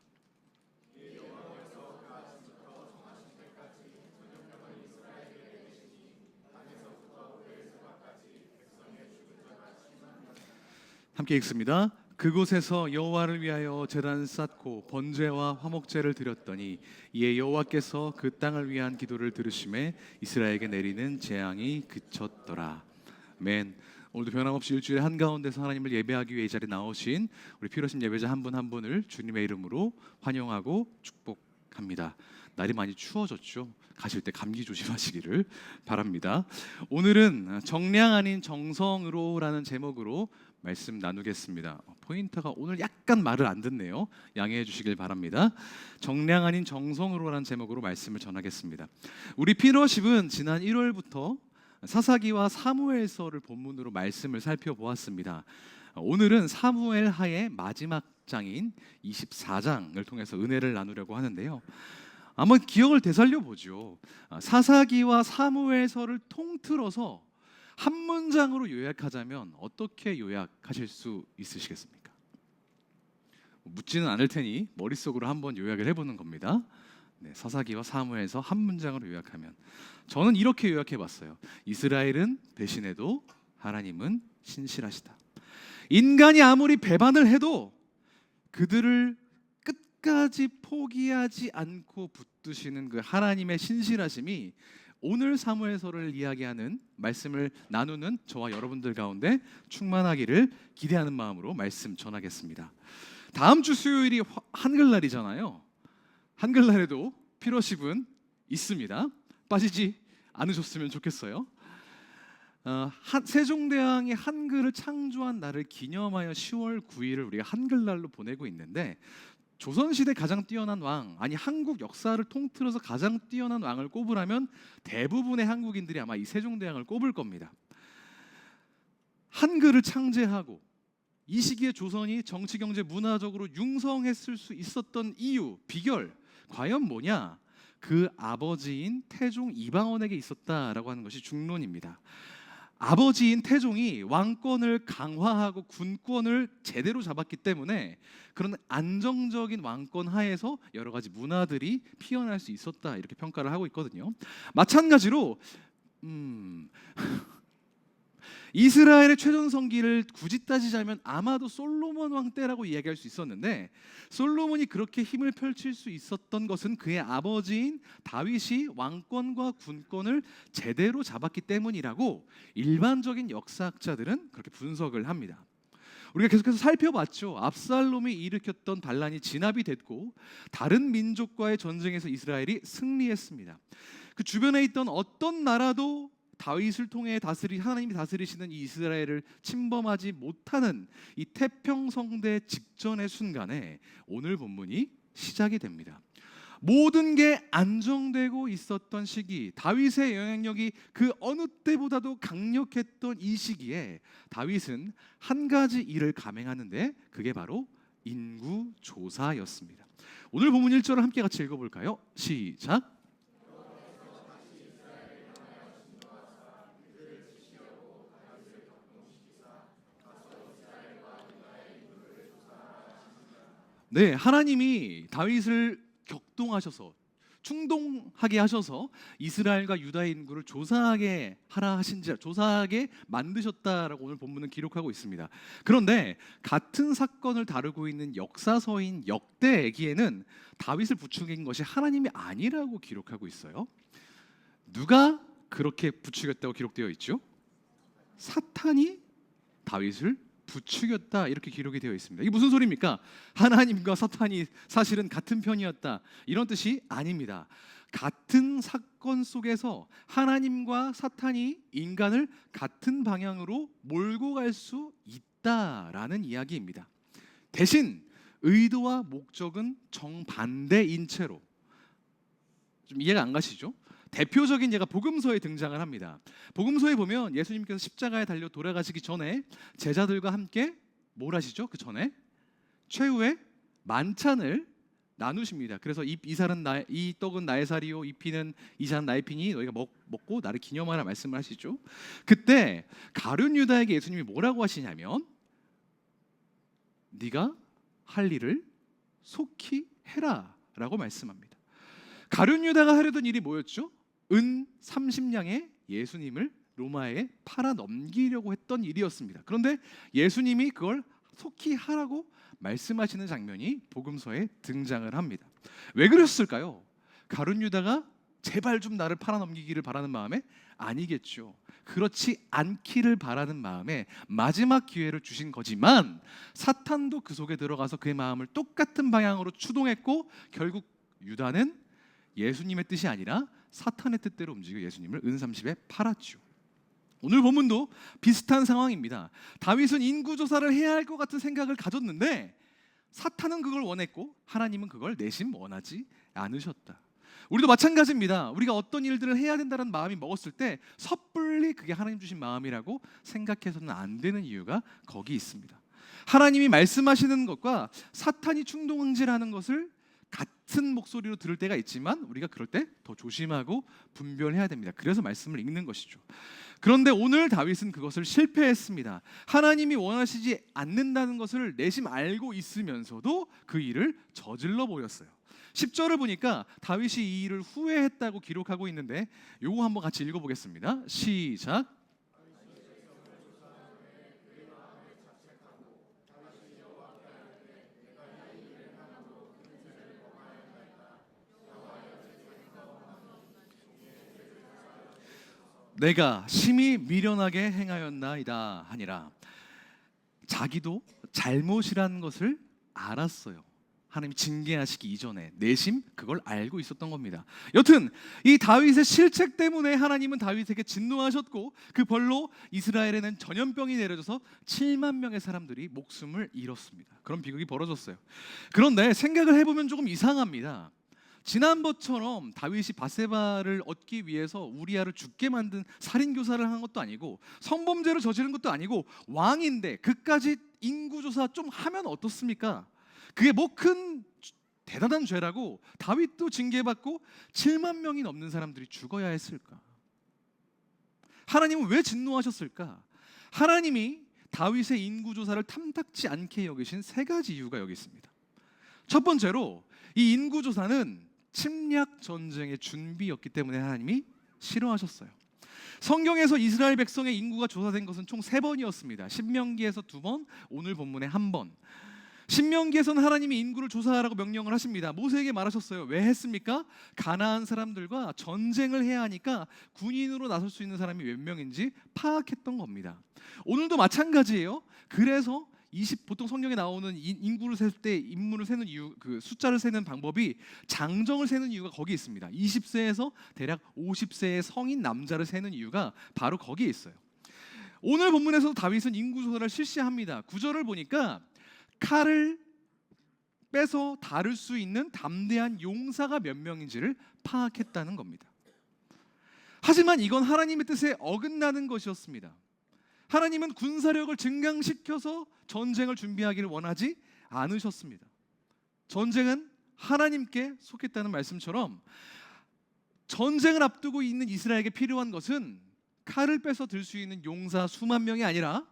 함께 읽습니다. 그곳에서 여호와를 위하여 제단을 쌓고 번제와 화목제를 드렸더니 이에 여호와께서 그 땅을 위한 기도를 들으심에 이스라엘에게 내리는 재앙이 그쳤더라. 아멘. 오늘도 변함없이 일주일에 한가운데서 하나님을 예배하기 위해 이 자리에 나오신 우리 필요하신 예배자 한 분 한 분을 주님의 이름으로 환영하고 축복합니다. 날이 많이 추워졌죠. 가실 때 감기 조심하시기를 바랍니다. 오늘은 정량 아닌 정성으로라는 제목으로 말씀 나누겠습니다. 포인트가 오늘 약간 말을 안 듣네요. 양해해 주시길 바랍니다. 정량 아닌 정성으로라는 제목으로 말씀을 전하겠습니다. 우리 피너십은 지난 1월부터 사사기와 사무엘서를 본문으로 말씀을 살펴보았습니다. 오늘은 사무엘 하의 마지막 장인 24장을 통해서 은혜를 나누려고 하는데요. 한번 기억을 되살려 보죠. 사사기와 사무엘서를 통틀어서 한 문장으로 요약하자면 어떻게 요약하실 수 있으시겠습니까? 묻지는 않을 테니 머릿속으로 한번 요약을 해보는 겁니다. 네, 사사기와 사무엘서 한 문장으로 요약하면 저는 이렇게 요약해봤어요. 이스라엘은 배신해도 하나님은 신실하시다. 인간이 아무리 배반을 해도 그들을 끝까지 포기하지 않고 붙드시는 그 하나님의 신실하심이 오늘 사무엘서를 이야기하는 말씀을 나누는 저와 여러분들 가운데 충만하기를 기대하는 마음으로 말씀 전하겠습니다. 다음 주 수요일이 한글날이잖아요. 한글날에도 피러십은 있습니다. 빠지지 않으셨으면 좋겠어요. 세종대왕이 한글을 창조한 날을 기념하여 10월 9일을 우리가 한글날로 보내고 있는데 조선시대 가장 뛰어난 왕, 아니 한국 역사를 통틀어서 가장 뛰어난 왕을 꼽으라면 대부분의 한국인들이 아마 이 세종대왕을 꼽을 겁니다. 한글을 창제하고 이 시기에 조선이 정치, 경제, 문화적으로 융성했을 수 있었던 이유, 비결 과연 뭐냐? 그 아버지인 태종 이방원에게 있었다라고 하는 것이 중론입니다. 아버지인 태종이 왕권을 강화하고 군권을 제대로 잡았기 때문에 그런 안정적인 왕권 하에서 여러 가지 문화들이 피어날 수 있었다 이렇게 평가를 하고 있거든요. 마찬가지로 이스라엘의 최전성기를 굳이 따지자면 아마도 솔로몬 왕 때라고 이야기할 수 있었는데 솔로몬이 그렇게 힘을 펼칠 수 있었던 것은 그의 아버지인 다윗이 왕권과 군권을 제대로 잡았기 때문이라고 일반적인 역사학자들은 그렇게 분석을 합니다. 우리가 계속해서 살펴봤죠. 압살롬이 일으켰던 반란이 진압이 됐고 다른 민족과의 전쟁에서 이스라엘이 승리했습니다. 그 주변에 있던 어떤 나라도 다윗을 통해 하나님이 다스리시는 이 이스라엘을 침범하지 못하는 이 태평성대 직전의 순간에 오늘 본문이 시작이 됩니다. 모든 게 안정되고 있었던 시기, 다윗의 영향력이 그 어느 때보다도 강력했던 이 시기에 다윗은 한 가지 일을 감행하는데 그게 바로 인구조사였습니다. 오늘 본문 1절을 함께 같이 읽어볼까요? 시작! 네, 하나님이 다윗을 격동하셔서 충동하게 하셔서 이스라엘과 유다의 인구를 조사하게 하라 하신지 조사하게 만드셨다라고 오늘 본문은 기록하고 있습니다. 그런데 같은 사건을 다루고 있는 역사서인 역대기에는 다윗을 부추긴 것이 하나님이 아니라고 기록하고 있어요. 누가 그렇게 부추겼다고 기록되어 있죠? 사탄이 다윗을 부추겼다 이렇게 기록이 되어 있습니다. 이게 무슨 소리입니까? 하나님과 사탄이 사실은 같은 편이었다 이런 뜻이 아닙니다. 같은 사건 속에서 하나님과 사탄이 인간을 같은 방향으로 몰고 갈 수 있다라는 이야기입니다. 대신 의도와 목적은 정반대인 채로 좀 이해가 안 가시죠? 대표적인 예가 복음서에 등장을 합니다. 복음서에 보면 예수님께서 십자가에 달려 돌아가시기 전에 제자들과 함께 뭘 하시죠? 그 전에 최후의 만찬을 나누십니다. 그래서 이 떡은 나의 살이요 이 피는 이 잔 나의 피니 너희가 먹고 나를 기념하라 말씀을 하시죠. 그때 가룟 유다에게 예수님이 뭐라고 하시냐면 네가 할 일을 속히 해라라고 말씀합니다. 가룟 유다가 하려던 일이 뭐였죠? 은 30냥에 예수님을 로마에 팔아 넘기려고 했던 일이었습니다. 그런데 예수님이 그걸 속히 하라고 말씀하시는 장면이 복음서에 등장을 합니다. 왜 그랬을까요? 가룟 유다가 제발 좀 나를 팔아넘기기를 바라는 마음에? 아니겠죠. 그렇지 않기를 바라는 마음에 마지막 기회를 주신 거지만 사탄도 그 속에 들어가서 그의 마음을 똑같은 방향으로 추동했고 결국 유다는 예수님의 뜻이 아니라 사탄의 뜻대로 움직여 예수님을 은30에 팔았죠. 오늘 본문도 비슷한 상황입니다. 다윗은 인구조사를 해야 할 것 같은 생각을 가졌는데 사탄은 그걸 원했고 하나님은 그걸 내심 원하지 않으셨다. 우리도 마찬가지입니다. 우리가 어떤 일들을 해야 된다는 마음이 먹었을 때 섣불리 그게 하나님 주신 마음이라고 생각해서는 안 되는 이유가 거기 있습니다. 하나님이 말씀하시는 것과 사탄이 충동응질하는 것을 같은 목소리로 들을 때가 있지만 우리가 그럴 때 더 조심하고 분별해야 됩니다. 그래서 말씀을 읽는 것이죠. 그런데 오늘 다윗은 그것을 실패했습니다. 하나님이 원하시지 않는다는 것을 내심 알고 있으면서도 그 일을 저질러 보였어요. 10절을 보니까 다윗이 이 일을 후회했다고 기록하고 있는데 요거 한번 같이 읽어보겠습니다. 시작. 내가 심히 미련하게 행하였나이다 하니라. 자기도 잘못이라는 것을 알았어요. 하나님이 징계하시기 이전에 내심 그걸 알고 있었던 겁니다. 여튼 이 다윗의 실책 때문에 하나님은 다윗에게 진노하셨고 그 벌로 이스라엘에는 전염병이 내려져서 7만 명의 사람들이 목숨을 잃었습니다. 그런 비극이 벌어졌어요. 그런데 생각을 해보면 조금 이상합니다. 지난번처럼 다윗이 바세바를 얻기 위해서 우리아를 죽게 만든 살인교사를 한 것도 아니고 성범죄를 저지른 것도 아니고 왕인데 그까지 인구조사 좀 하면 어떻습니까? 그게 뭐 큰 대단한 죄라고 다윗도 징계받고 7만 명이 넘는 사람들이 죽어야 했을까? 하나님은 왜 진노하셨을까? 하나님이 다윗의 인구조사를 탐탁지 않게 여기신 세 가지 이유가 여기 있습니다. 첫 번째로 이 인구조사는 침략 전쟁의 준비였기 때문에 하나님이 싫어하셨어요. 성경에서 이스라엘 백성의 인구가 조사된 것은 총 3번이었습니다. 신명기에서 2번, 오늘 본문에 1번. 신명기에서는 하나님이 인구를 조사하라고 명령을 하십니다. 모세에게 말하셨어요. 왜 했습니까? 가나안 사람들과 전쟁을 해야 하니까 군인으로 나설 수 있는 사람이 몇 명인지 파악했던 겁니다. 오늘도 마찬가지예요. 그래서 보통 성경에 나오는 인구를 셀 때 인물을 세는 이유, 그 숫자를 세는 방법이 장정을 세는 이유가 거기 있습니다. 20세에서 대략 50세의 성인 남자를 세는 이유가 바로 거기에 있어요. 오늘 본문에서도 다윗은 인구 조사를 실시합니다. 9절을 보니까 칼을 빼서 다룰 수 있는 담대한 용사가 몇 명인지를 파악했다는 겁니다. 하지만 이건 하나님의 뜻에 어긋나는 것이었습니다. 하나님은 군사력을 증강시켜서 전쟁을 준비하기를 원하지 않으셨습니다. 전쟁은 하나님께 속했다는 말씀처럼 전쟁을 앞두고 있는 이스라엘에게 필요한 것은 칼을 빼서 들 수 있는 용사 수만 명이 아니라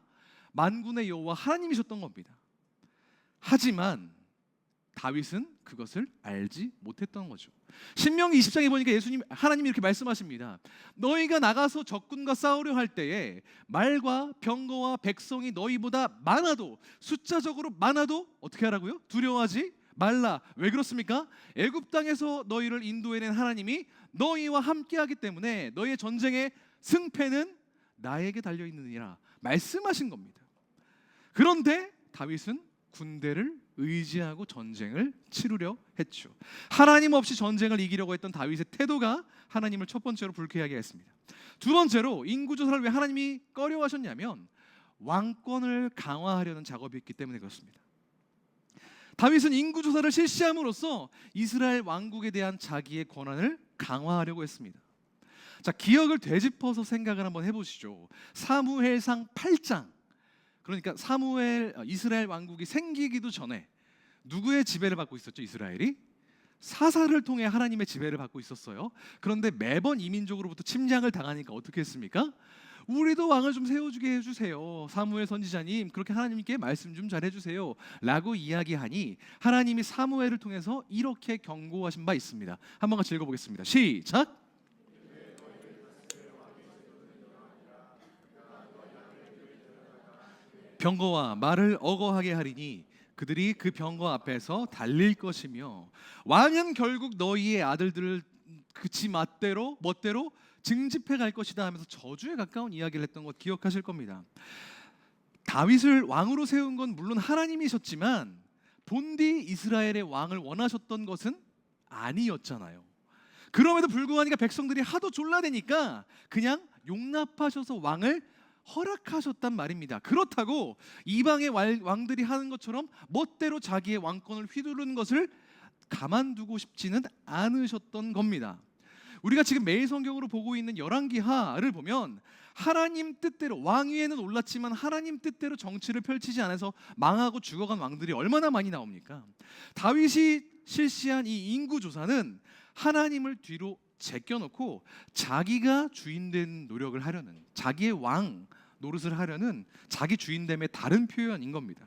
만군의 여호와 하나님이셨던 겁니다. 하지만 다윗은 그것을 알지 못했던 거죠. 신명기 20장에 보니까 하나님이 이렇게 말씀하십니다. 너희가 나가서 적군과 싸우려 할 때에 말과 병거와 백성이 너희보다 많아도 숫자적으로 많아도 어떻게 하라고요? 두려워하지 말라. 왜 그렇습니까? 애굽 땅에서 너희를 인도해낸 하나님이 너희와 함께하기 때문에 너희의 전쟁의 승패는 나에게 달려있느니라 말씀하신 겁니다. 그런데 다윗은 군대를 의지하고 전쟁을 치르려 했죠. 하나님 없이 전쟁을 이기려고 했던 다윗의 태도가 하나님을 첫 번째로 불쾌하게 했습니다. 두 번째로 인구조사를 왜 하나님이 꺼려하셨냐면 왕권을 강화하려는 작업이 있기 때문에 그렇습니다. 다윗은 인구조사를 실시함으로써 이스라엘 왕국에 대한 자기의 권한을 강화하려고 했습니다. 자, 기억을 되짚어서 생각을 한번 해보시죠. 사무엘상 8장, 그러니까 이스라엘 왕국이 생기기도 전에 누구의 지배를 받고 있었죠? 이스라엘이 사사를 통해 하나님의 지배를 받고 있었어요. 그런데 매번 이민족으로부터 침략을 당하니까 어떻게 했습니까? 우리도 왕을 좀 세워주게 해주세요. 사무엘 선지자님 그렇게 하나님께 말씀 좀 잘해주세요 라고 이야기하니 하나님이 사무엘을 통해서 이렇게 경고하신 바 있습니다. 한번 같이 읽어보겠습니다. 시작. 병거와 말을 어거하게 하리니 그들이 그 병거 앞에서 달릴 것이며 왕은 결국 너희의 아들들을 그치 멋대로 증집해 갈 것이다 하면서 저주에 가까운 이야기를 했던 것 기억하실 겁니다. 다윗을 왕으로 세운 건 물론 하나님이셨지만 본디 이스라엘의 왕을 원하셨던 것은 아니었잖아요. 그럼에도 불구하고 백성들이 하도 졸라대니까 그냥 용납하셔서 왕을 허락하셨단 말입니다. 그렇다고 이방의 왕들이 하는 것처럼 멋대로 자기의 왕권을 휘두르는 것을 가만두고 싶지는 않으셨던 겁니다. 우리가 지금 매일 성경으로 보고 있는 열왕기하를 보면 하나님 뜻대로 왕위에는 올랐지만 하나님 뜻대로 정치를 펼치지 않아서 망하고 죽어간 왕들이 얼마나 많이 나옵니까? 다윗이 실시한 이 인구조사는 하나님을 뒤로 제껴놓고 자기가 주인된 노력을 하려는, 자기의 왕 노릇을 하려는 자기 주인됨의 다른 표현인 겁니다.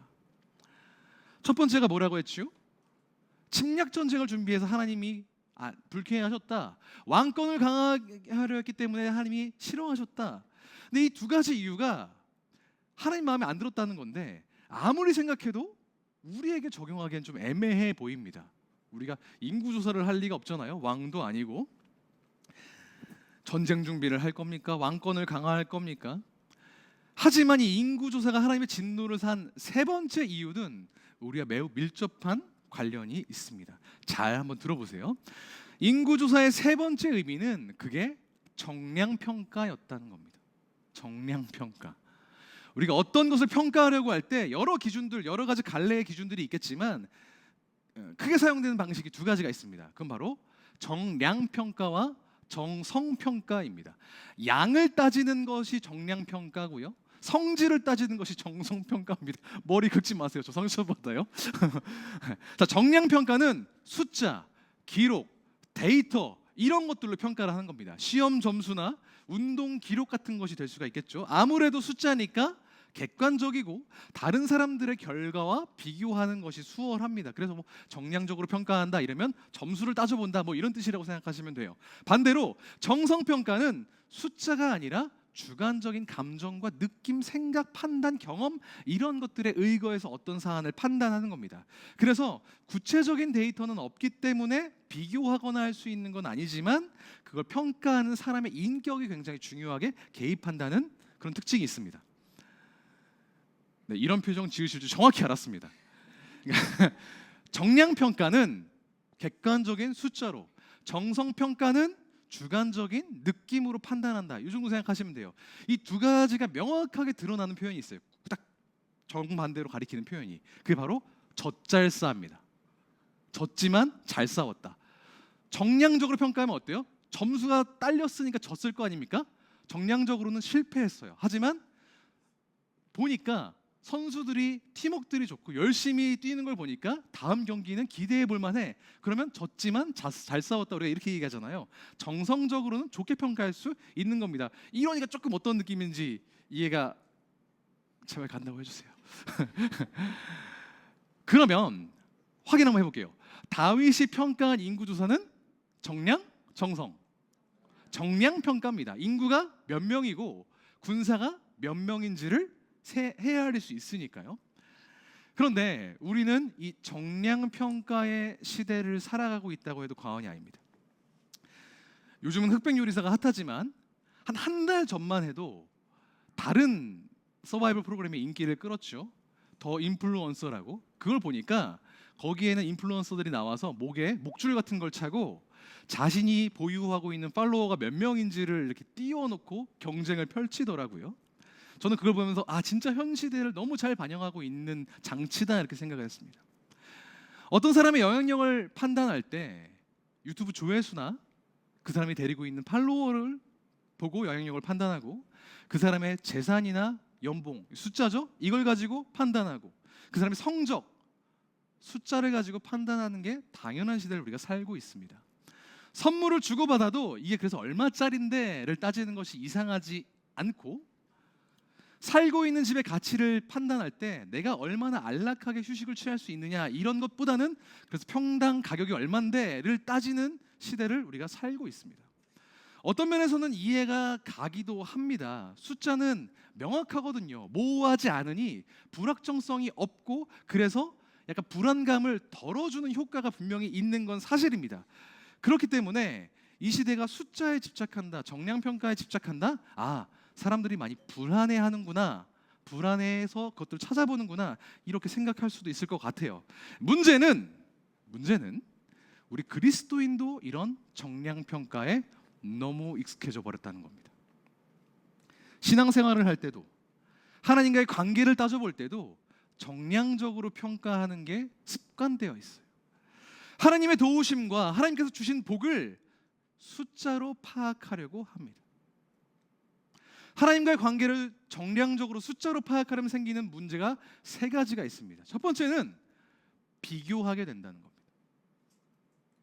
첫 번째가 뭐라고 했죠? 침략 전쟁을 준비해서 하나님이 불쾌해하셨다. 왕권을 강하게 하려 했기 때문에 하나님이 싫어하셨다. 근데 이 두 가지 이유가 하나님 마음에 안 들었다는 건데 아무리 생각해도 우리에게 적용하기엔 좀 애매해 보입니다. 우리가 인구조사를 할 리가 없잖아요. 왕도 아니고. 전쟁 준비를 할 겁니까? 왕권을 강화할 겁니까? 하지만 이 인구조사가 하나님의 진노를 산 세 번째 이유는 우리가 매우 밀접한 관련이 있습니다. 잘 한번 들어보세요. 인구조사의 세 번째 의미는 그게 정량평가였다는 겁니다. 정량평가. 우리가 어떤 것을 평가하려고 할 때 여러 기준들, 여러 가지 갈래의 기준들이 있겠지만 크게 사용되는 방식이 두 가지가 있습니다. 그건 바로 정량평가와 정성평가입니다. 양을 따지는 것이 정량평가고요, 성질을 따지는 것이 정성평가입니다. 머리 긁지 마세요. 저 상처받아요. 자, 정량평가는 숫자, 기록, 데이터 이런 것들로 평가를 하는 겁니다. 시험 점수나 운동 기록 같은 것이 될 수가 있겠죠. 아무래도 숫자니까 객관적이고 다른 사람들의 결과와 비교하는 것이 수월합니다. 그래서 뭐 정량적으로 평가한다 이러면 점수를 따져본다 뭐 이런 뜻이라고 생각하시면 돼요. 반대로 정성평가는 숫자가 아니라 주관적인 감정과 느낌, 생각, 판단, 경험 이런 것들에 의거해서 어떤 사안을 판단하는 겁니다. 그래서 구체적인 데이터는 없기 때문에 비교하거나 할 수 있는 건 아니지만 그걸 평가하는 사람의 인격이 굉장히 중요하게 개입한다는 그런 특징이 있습니다. 네, 이런 표정 지으실 줄 정확히 알았습니다. 정량평가는 객관적인 숫자로, 정성평가는 주관적인 느낌으로 판단한다. 이 정도 생각하시면 돼요. 이 두 가지가 명확하게 드러나는 표현이 있어요. 딱 정반대로 가리키는 표현이. 그게 바로 젖잘싸입니다. 졌지만 잘 싸웠다. 정량적으로 평가하면 어때요? 점수가 딸렸으니까 졌을 거 아닙니까? 정량적으로는 실패했어요. 하지만 보니까 선수들이 팀워크들이 좋고 열심히 뛰는 걸 보니까 다음 경기는 기대해 볼 만해. 그러면 졌지만 잘 싸웠다 우리가 이렇게 얘기하잖아요. 정성적으로는 좋게 평가할 수 있는 겁니다. 이러니까 조금 어떤 느낌인지 이해가 제발 간다고 해주세요. 그러면 확인 한번 해볼게요. 다윗이 평가한 인구조사는 정량, 정성. 정량평가입니다. 인구가 몇 명이고 군사가 몇 명인지를 헤아릴 수 있으니까요. 그런데 우리는 이 정량평가의 시대를 살아가고 있다고 해도 과언이 아닙니다. 요즘은 흑백 요리사가 핫하지만 한 달 전만 해도 다른 서바이벌 프로그램의 인기를 끌었죠. 더 인플루언서라고. 그걸 보니까 거기에는 인플루언서들이 나와서 목에 목줄 같은 걸 차고 자신이 보유하고 있는 팔로워가 몇 명인지를 이렇게 띄워놓고 경쟁을 펼치더라고요. 저는 그걸 보면서 진짜 현 시대를 너무 잘 반영하고 있는 장치다 이렇게 생각을 했습니다. 어떤 사람의 영향력을 판단할 때 유튜브 조회수나 그 사람이 데리고 있는 팔로워를 보고 영향력을 판단하고 그 사람의 재산이나 연봉, 숫자죠? 이걸 가지고 판단하고 그 사람의 성적, 숫자를 가지고 판단하는 게 당연한 시대를 우리가 살고 있습니다. 선물을 주고받아도 이게 그래서 얼마짜린데를 따지는 것이 이상하지 않고 살고 있는 집의 가치를 판단할 때 내가 얼마나 안락하게 휴식을 취할 수 있느냐 이런 것보다는 그래서 평당 가격이 얼만데를 따지는 시대를 우리가 살고 있습니다. 어떤 면에서는 이해가 가기도 합니다. 숫자는 명확하거든요. 모호하지 않으니 불확정성이 없고 그래서 약간 불안감을 덜어주는 효과가 분명히 있는 건 사실입니다. 그렇기 때문에 이 시대가 숫자에 집착한다, 정량평가에 집착한다. 아, 사람들이 많이 불안해하는구나, 불안해서 그것들을 찾아보는구나, 이렇게 생각할 수도 있을 것 같아요. 문제는 우리 그리스도인도 이런 정량평가에 너무 익숙해져 버렸다는 겁니다. 신앙생활을 할 때도, 하나님과의 관계를 따져볼 때도 정량적으로 평가하는 게 습관되어 있어요. 하나님의 도우심과 하나님께서 주신 복을 숫자로 파악하려고 합니다. 하나님과의 관계를 정량적으로 숫자로 파악하려면 생기는 문제가 세 가지가 있습니다. 첫 번째는 비교하게 된다는 겁니다.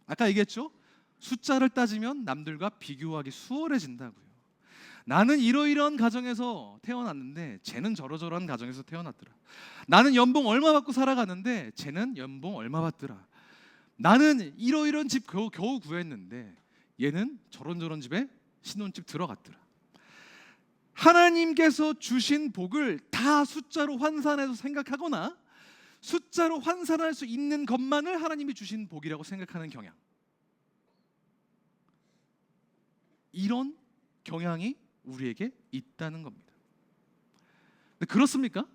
아까 얘기했죠? 숫자를 따지면 남들과 비교하기 수월해진다고요. 나는 이러이러한 가정에서 태어났는데 쟤는 저러저러한 가정에서 태어났더라. 나는 연봉 얼마 받고 살아가는데 쟤는 연봉 얼마 받더라. 나는 이러이러한 집 겨우 구했는데 얘는 저런저런 집에 신혼집 들어갔더라. 하나님께서 주신 복을 다 숫자로 환산해서 생각하거나 숫자로 환산할 수 있는 것만을 하나님이 주신 복이라고 생각하는 경향, 이런 경향이 우리에게 있다는 겁니다. 근데 그렇습니까?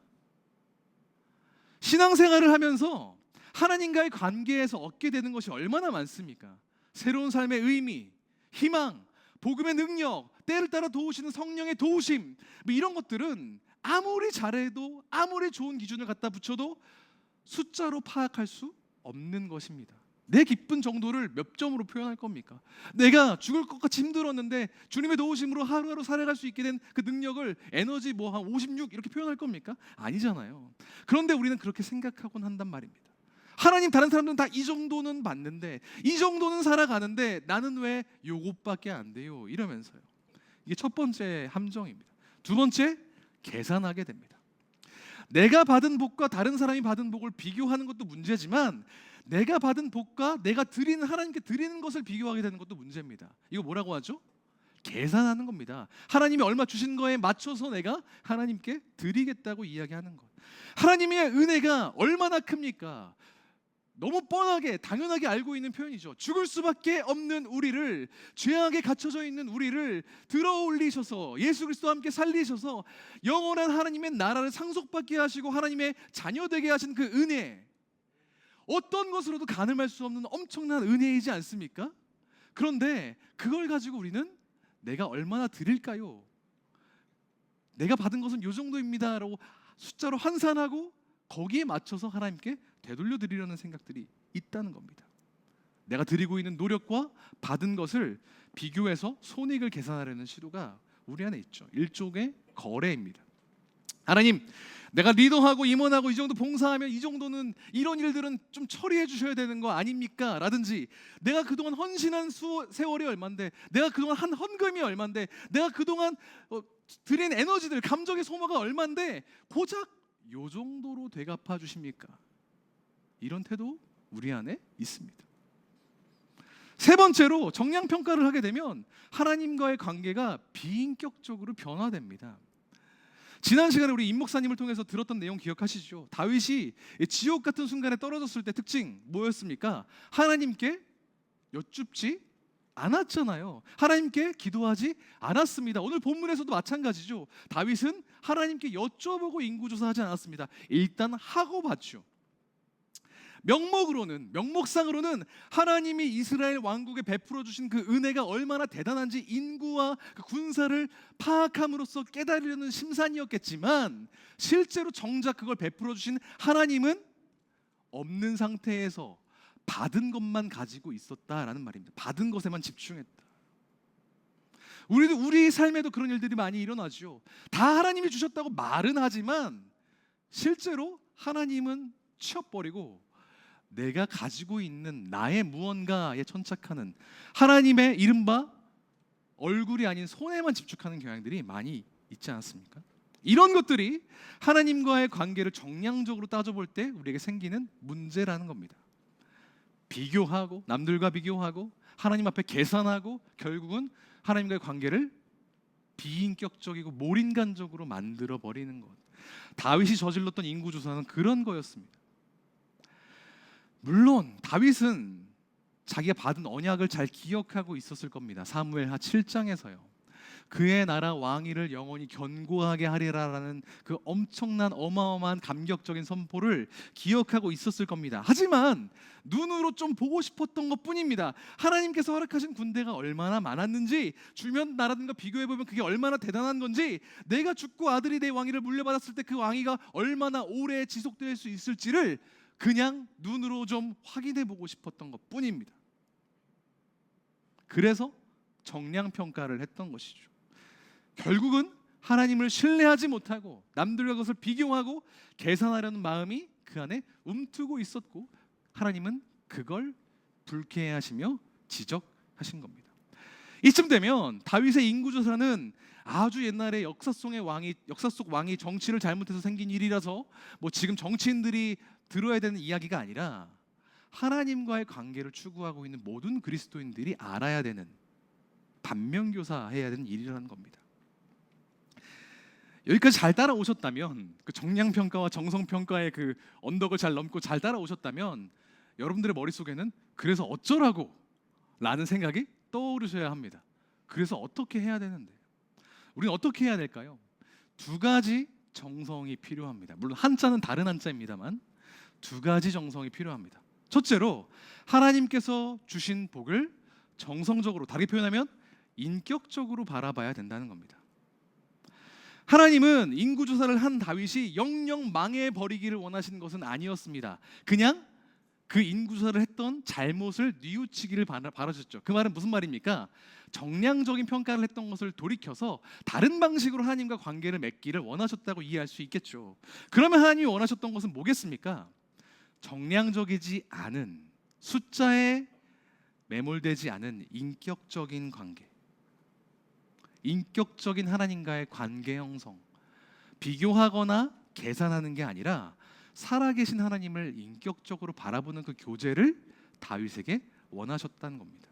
신앙생활을 하면서 하나님과의 관계에서 얻게 되는 것이 얼마나 많습니까? 새로운 삶의 의미, 희망, 복음의 능력, 때를 따라 도우시는 성령의 도우심, 뭐 이런 것들은 아무리 잘해도, 아무리 좋은 기준을 갖다 붙여도 숫자로 파악할 수 없는 것입니다. 내 기쁜 정도를 몇 점으로 표현할 겁니까? 내가 죽을 것 같이 힘들었는데 주님의 도우심으로 하루하루 살아갈 수 있게 된 그 능력을 에너지 뭐 한 56 이렇게 표현할 겁니까? 아니잖아요. 그런데 우리는 그렇게 생각하곤 한단 말입니다. 하나님, 다른 사람들은 다 이 정도는 받는데, 이 정도는 살아가는데 나는 왜 요것밖에 안 돼요? 이러면서요. 이게 첫 번째 함정입니다. 두 번째, 계산하게 됩니다. 내가 받은 복과 다른 사람이 받은 복을 비교하는 것도 문제지만 내가 받은 복과 내가 드리는, 하나님께 드리는 것을 비교하게 되는 것도 문제입니다. 이거 뭐라고 하죠? 계산하는 겁니다. 하나님이 얼마 주신 거에 맞춰서 내가 하나님께 드리겠다고 이야기하는 것. 하나님의 은혜가 얼마나 큽니까? 너무 뻔하게 당연하게 알고 있는 표현이죠. 죽을 수밖에 없는 우리를, 죄악에 갇혀져 있는 우리를 들어올리셔서 예수 그리스도와 함께 살리셔서 영원한 하나님의 나라를 상속받게 하시고 하나님의 자녀 되게 하신 그 은혜, 어떤 것으로도 가늠할 수 없는 엄청난 은혜이지 않습니까? 그런데 그걸 가지고 우리는 내가 얼마나 드릴까요? 내가 받은 것은 이 정도입니다 라고 숫자로 환산하고 거기에 맞춰서 하나님께 되돌려 드리려는 생각들이 있다는 겁니다. 내가 드리고 있는 노력과 받은 것을 비교해서 손익을 계산하려는 시도가 우리 안에 있죠. 일종의 거래입니다. 하나님, 내가 리더하고 임원하고 이 정도 봉사하면 이 정도는, 이런 일들은 좀 처리해 주셔야 되는 거 아닙니까? 라든지, 내가 그동안 헌신한 세월이 얼만데, 내가 그동안 한 헌금이 얼만데, 내가 그동안 드린 에너지들, 감정의 소모가 얼만데 고작 요 정도로 되갚아 주십니까? 이런 태도 우리 안에 있습니다. 세 번째로, 정량평가를 하게 되면 하나님과의 관계가 비인격적으로 변화됩니다. 지난 시간에 우리 임 목사님을 통해서 들었던 내용 기억하시죠? 다윗이 지옥 같은 순간에 떨어졌을 때 특징 뭐였습니까? 하나님께 여쭙지 않았잖아요. 하나님께 기도하지 않았습니다. 오늘 본문에서도 마찬가지죠. 다윗은 하나님께 여쭤보고 인구조사하지 않았습니다. 일단 하고 봤죠. 명목상으로는 하나님이 이스라엘 왕국에 베풀어 주신 그 은혜가 얼마나 대단한지 인구와 그 군사를 파악함으로써 깨달으려는 심산이었겠지만, 실제로 정작 그걸 베풀어 주신 하나님은 없는 상태에서 받은 것만 가지고 있었다라는 말입니다. 받은 것에만 집중했다. 우리 삶에도 그런 일들이 많이 일어나죠. 다 하나님이 주셨다고 말은 하지만 실제로 하나님은 치워버리고 내가 가지고 있는 나의 무언가에 천착하는, 하나님의 이른바 얼굴이 아닌 손에만 집중하는 경향들이 많이 있지 않습니까? 이런 것들이 하나님과의 관계를 정량적으로 따져볼 때 우리에게 생기는 문제라는 겁니다. 비교하고, 남들과 비교하고, 하나님 앞에 계산하고, 결국은 하나님과의 관계를 비인격적이고 몰인간적으로 만들어 버리는 것. 다윗이 저질렀던 인구조사는 그런 거였습니다. 물론 다윗은 자기가 받은 언약을 잘 기억하고 있었을 겁니다. 사무엘하 7장에서요. 그의 나라 왕위를 영원히 견고하게 하리라라는 그 엄청난 어마어마한 감격적인 선포를 기억하고 있었을 겁니다. 하지만 눈으로 좀 보고 싶었던 것뿐입니다. 하나님께서 허락하신 군대가 얼마나 많았는지, 주변 나라들과 비교해보면 그게 얼마나 대단한 건지, 내가 죽고 아들이 내 왕위를 물려받았을 때 그 왕위가 얼마나 오래 지속될 수 있을지를 그냥 눈으로 좀 확인해보고 싶었던 것뿐입니다. 그래서 정량평가를 했던 것이죠. 결국은 하나님을 신뢰하지 못하고 남들과 그것을 비교하고 계산하려는 마음이 그 안에 움트고 있었고, 하나님은 그걸 불쾌해하시며 지적하신 겁니다. 이쯤 되면 다윗의 인구조사는 아주 옛날에 역사 속 왕이 정치를 잘못해서 생긴 일이라서 뭐 지금 정치인들이 들어야 되는 이야기가 아니라 하나님과의 관계를 추구하고 있는 모든 그리스도인들이 알아야 되는, 반면교사해야 되는 일이라는 겁니다. 여기까지 잘 따라오셨다면, 그 정량평가와 정성평가의 그 언덕을 잘 넘고 잘 따라오셨다면 여러분들의 머릿속에는 그래서 어쩌라고 라는 생각이 떠오르셔야 합니다. 그래서 어떻게 해야 되는데, 우리는 어떻게 해야 될까요? 두 가지 정성이 필요합니다. 물론 한자는 다른 한자입니다만 두 가지 정성이 필요합니다. 첫째로 하나님께서 주신 복을 정성적으로, 다르게 표현하면 인격적으로 바라봐야 된다는 겁니다. 하나님은 인구조사를 한 다윗이 영영 망해버리기를 원하시는 것은 아니었습니다. 그냥 그 인구조사를 했던 잘못을 뉘우치기를 바라셨죠. 그 말은 무슨 말입니까? 정량적인 평가를 했던 것을 돌이켜서 다른 방식으로 하나님과 관계를 맺기를 원하셨다고 이해할 수 있겠죠. 그러면 하나님이 원하셨던 것은 뭐겠습니까? 정량적이지 않은, 숫자에 매몰되지 않은 인격적인 관계, 인격적인 하나님과의 관계 형성, 비교하거나 계산하는 게 아니라 살아계신 하나님을 인격적으로 바라보는 그 교제를 다윗에게 원하셨다는 겁니다.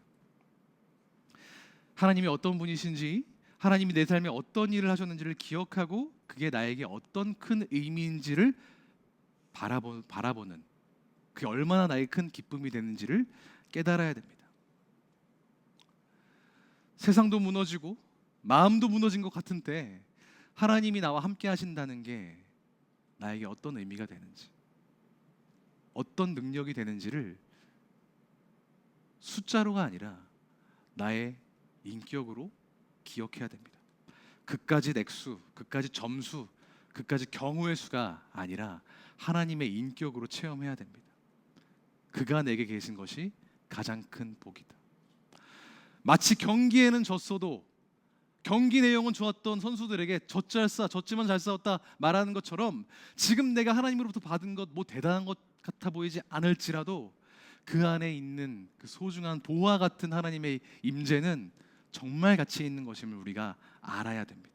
하나님이 어떤 분이신지, 하나님이 내 삶에 어떤 일을 하셨는지를 기억하고 그게 나에게 어떤 큰 의미인지를 바라보는, 그게 얼마나 나에게 큰 기쁨이 되는지를 깨달아야 됩니다. 세상도 무너지고 마음도 무너진 것 같은 때 하나님이 나와 함께 하신다는 게 나에게 어떤 의미가 되는지, 어떤 능력이 되는지를 숫자로가 아니라 나의 인격으로 기억해야 됩니다. 그까지 액수, 그까지 점수, 그까지 경우의 수가 아니라 하나님의 인격으로 체험해야 됩니다. 그가 내게 계신 것이 가장 큰 복이다. 마치 경기에는 졌어도 경기 내용은 좋았던 선수들에게 졌지만 잘 싸웠다 말하는 것처럼, 지금 내가 하나님으로부터 받은 것 뭐 대단한 것 같아 보이지 않을지라도 그 안에 있는 그 소중한 보화 같은 하나님의 임재는 정말 가치 있는 것임을 우리가 알아야 됩니다.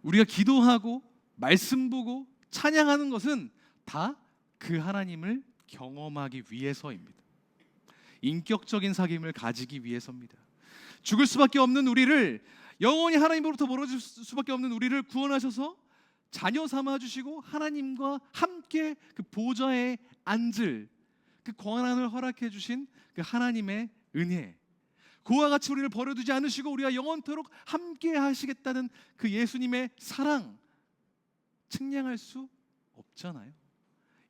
우리가 기도하고 말씀 보고 찬양하는 것은 다 그 하나님을 경험하기 위해서입니다. 인격적인 사귐을 가지기 위해서입니다. 죽을 수밖에 없는 우리를, 영원히 하나님으로부터 멀어질 수밖에 없는 우리를 구원하셔서 자녀 삼아주시고 하나님과 함께 그 보좌에 앉을 그 권한을 허락해 주신 그 하나님의 은혜, 그와 같이 우리를 버려두지 않으시고 우리가 영원토록 함께 하시겠다는 그 예수님의 사랑, 측량할 수 없잖아요.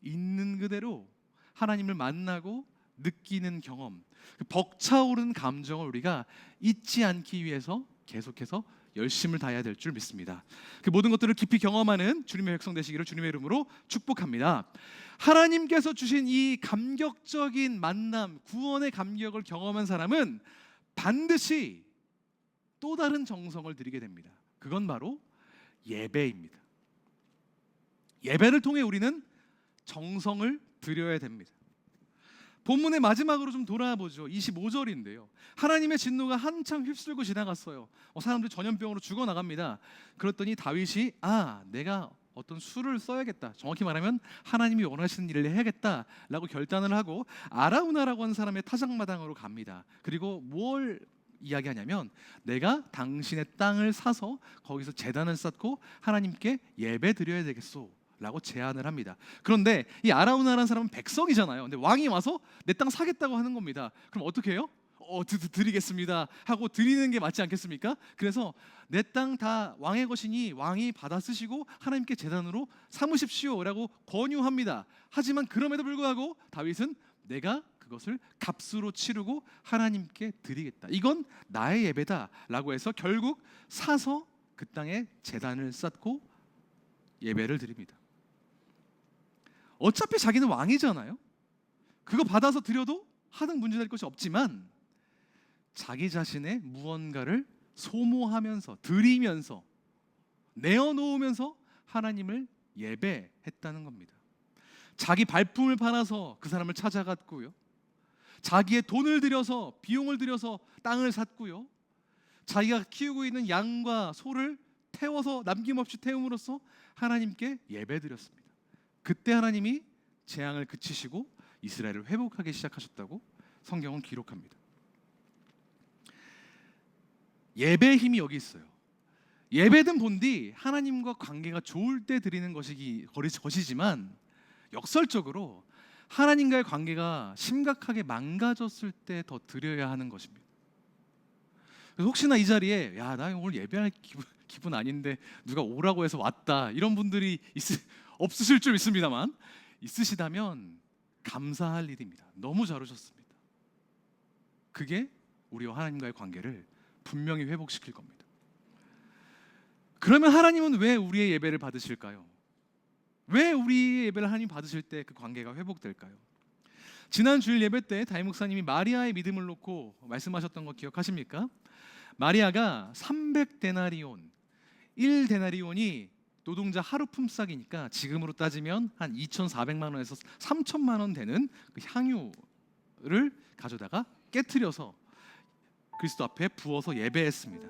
있는 그대로 하나님을 만나고 느끼는 경험, 그 벅차오르는 감정을 우리가 잊지 않기 위해서 계속해서 열심을 다해야 될 줄 믿습니다. 그 모든 것들을 깊이 경험하는 주님의 백성 되시기를 주님의 이름으로 축복합니다. 하나님께서 주신 이 감격적인 만남, 구원의 감격을 경험한 사람은 반드시 또 다른 정성을 들이게 됩니다. 그건 바로 예배입니다. 예배를 통해 우리는 정성을 들여야 됩니다. 본문의 마지막으로 좀 돌아보죠. 25절인데요. 하나님의 진노가 한참 휩쓸고 지나갔어요. 사람들이 전염병으로 죽어나갑니다. 그랬더니 다윗이 내가 어떤 수를 써야겠다, 정확히 말하면 하나님이 원하시는 일을 해야겠다라고 결단을 하고 아라우나라고 하는 사람의 타작마당으로 갑니다. 그리고 뭘 이야기하냐면 내가 당신의 땅을 사서 거기서 제단을 쌓고 하나님께 예배 드려야 되겠소 라고 제안을 합니다. 그런데 이 아라우나라는 사람은 백성이잖아요. 근데 왕이 와서 내 땅 사겠다고 하는 겁니다. 그럼 어떻게 해요? 드리겠습니다 하고 드리는 게 맞지 않겠습니까? 그래서 내 땅 다 왕의 것이니 왕이 받아 쓰시고 하나님께 제단으로 삼으십시오 라고 권유합니다. 하지만 그럼에도 불구하고 다윗은 내가 그것을 값으로 치르고 하나님께 드리겠다, 이건 나의 예배다 라고 해서 결국 사서 그 땅에 제단을 쌓고 예배를 드립니다. 어차피 자기는 왕이잖아요. 그거 받아서 드려도 하등 문제될 것이 없지만 자기 자신의 무언가를 소모하면서 드리면서 내어놓으면서 하나님을 예배했다는 겁니다. 자기 발품을 팔아서 그 사람을 찾아갔고요, 자기의 돈을 들여서 비용을 들여서 땅을 샀고요, 자기가 키우고 있는 양과 소를 태워서 남김없이 태움으로써 하나님께 예배드렸습니다. 그때 하나님이 재앙을 그치시고 이스라엘을 회복하기 시작하셨다고 성경은 기록합니다. 예배의 힘이 여기 있어요. 예배든 본디 하나님과 관계가 좋을 때 드리는 것이지만 역설적으로 하나님과의 관계가 심각하게 망가졌을 때 더 드려야 하는 것입니다. 그래서 혹시나 이 자리에 나 오늘 예배할 기분 아닌데 누가 오라고 해서 왔다, 이런 분들이 없으실 줄 믿습니다만 있으시다면 감사할 일입니다. 너무 잘 오셨습니다. 그게 우리와 하나님과의 관계를 분명히 회복시킬 겁니다. 그러면 하나님은 왜 우리의 예배를 받으실까요? 왜 우리의 예배를 하나님 받으실 때 그 관계가 회복될까요? 지난 주일 예배 때 담임 목사님이 마리아의 믿음을 놓고 말씀하셨던 거 기억하십니까? 마리아가 300데나리온, 1데나리온이 노동자 하루 품삯이니까 지금으로 따지면 한 2,400만 원에서 3,000만 원 되는 그 향유를 가져다가 깨트려서 그리스도 앞에 부어서 예배했습니다.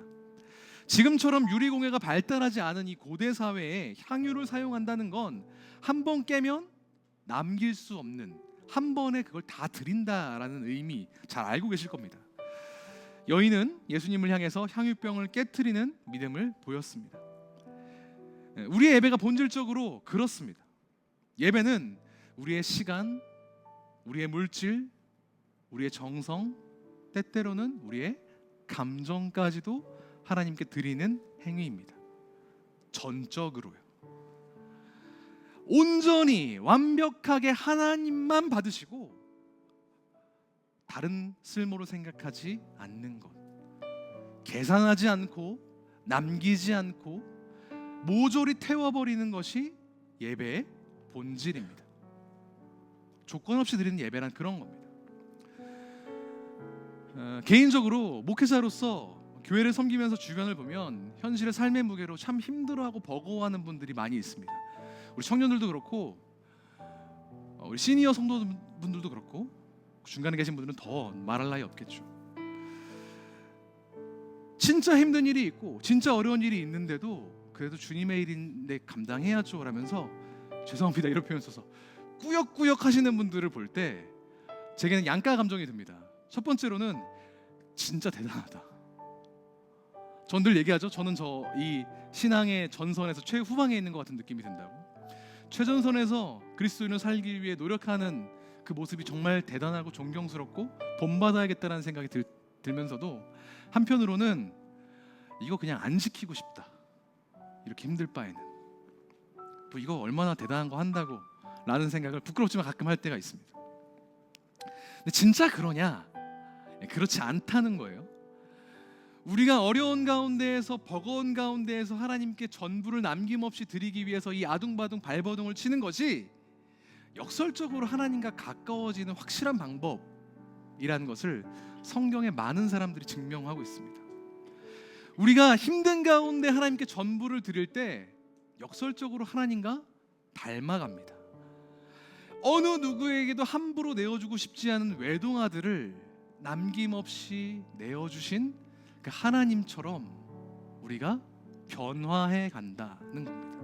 지금처럼 유리공예가 발달하지 않은 이 고대 사회에 향유를 사용한다는 건 한 번 깨면 남길 수 없는, 한 번에 그걸 다 드린다라는 의미 잘 알고 계실 겁니다. 여인은 예수님을 향해서 향유병을 깨트리는 믿음을 보였습니다. 우리의 예배가 본질적으로 그렇습니다. 예배는 우리의 시간, 우리의 물질, 우리의 정성, 때때로는 우리의 감정까지도 하나님께 드리는 행위입니다. 전적으로요. 온전히 완벽하게 하나님만 받으시고 다른 쓸모로 생각하지 않는 것, 계산하지 않고 남기지 않고 모조리 태워버리는 것이 예배의 본질입니다. 조건 없이 드리는 예배란 그런 겁니다. 개인적으로 목회자로서 교회를 섬기면서 주변을 보면 현실의 삶의 무게로 참 힘들어하고 버거워하는 분들이 많이 있습니다. 우리 청년들도 그렇고 우리 시니어 성도분들도 그렇고 중간에 계신 분들은 더 말할 나위 없겠죠. 진짜 힘든 일이 있고 진짜 어려운 일이 있는데도 그래도 주님의 일인데 감당해야죠 라면서, 죄송합니다 이런 표현 써서 꾸역꾸역 하시는 분들을 볼 때 제게는 양가 감정이 듭니다. 첫 번째로는 진짜 대단하다. 전 늘 얘기하죠. 저는 이 신앙의 전선에서 최후방에 있는 것 같은 느낌이 든다고. 최전선에서 그리스도인을 살기 위해 노력하는 그 모습이 정말 대단하고 존경스럽고 본받아야겠다는 생각이 들면서도 한편으로는 이거 그냥 안 지키고 싶다, 이렇게 힘들 바에는 뭐 이거 얼마나 대단한 거 한다고 라는 생각을 부끄럽지만 가끔 할 때가 있습니다. 근데 진짜 그러냐? 그렇지 않다는 거예요. 우리가 어려운 가운데에서 버거운 가운데에서 하나님께 전부를 남김없이 드리기 위해서 이 아둥바둥 발버둥을 치는 것이 역설적으로 하나님과 가까워지는 확실한 방법이라는 것을 성경의 많은 사람들이 증명하고 있습니다. 우리가 힘든 가운데 하나님께 전부를 드릴 때 역설적으로 하나님과 닮아갑니다. 어느 누구에게도 함부로 내어주고 싶지 않은 외동아들을 남김없이 내어주신 그 하나님처럼 우리가 변화해 간다는 겁니다.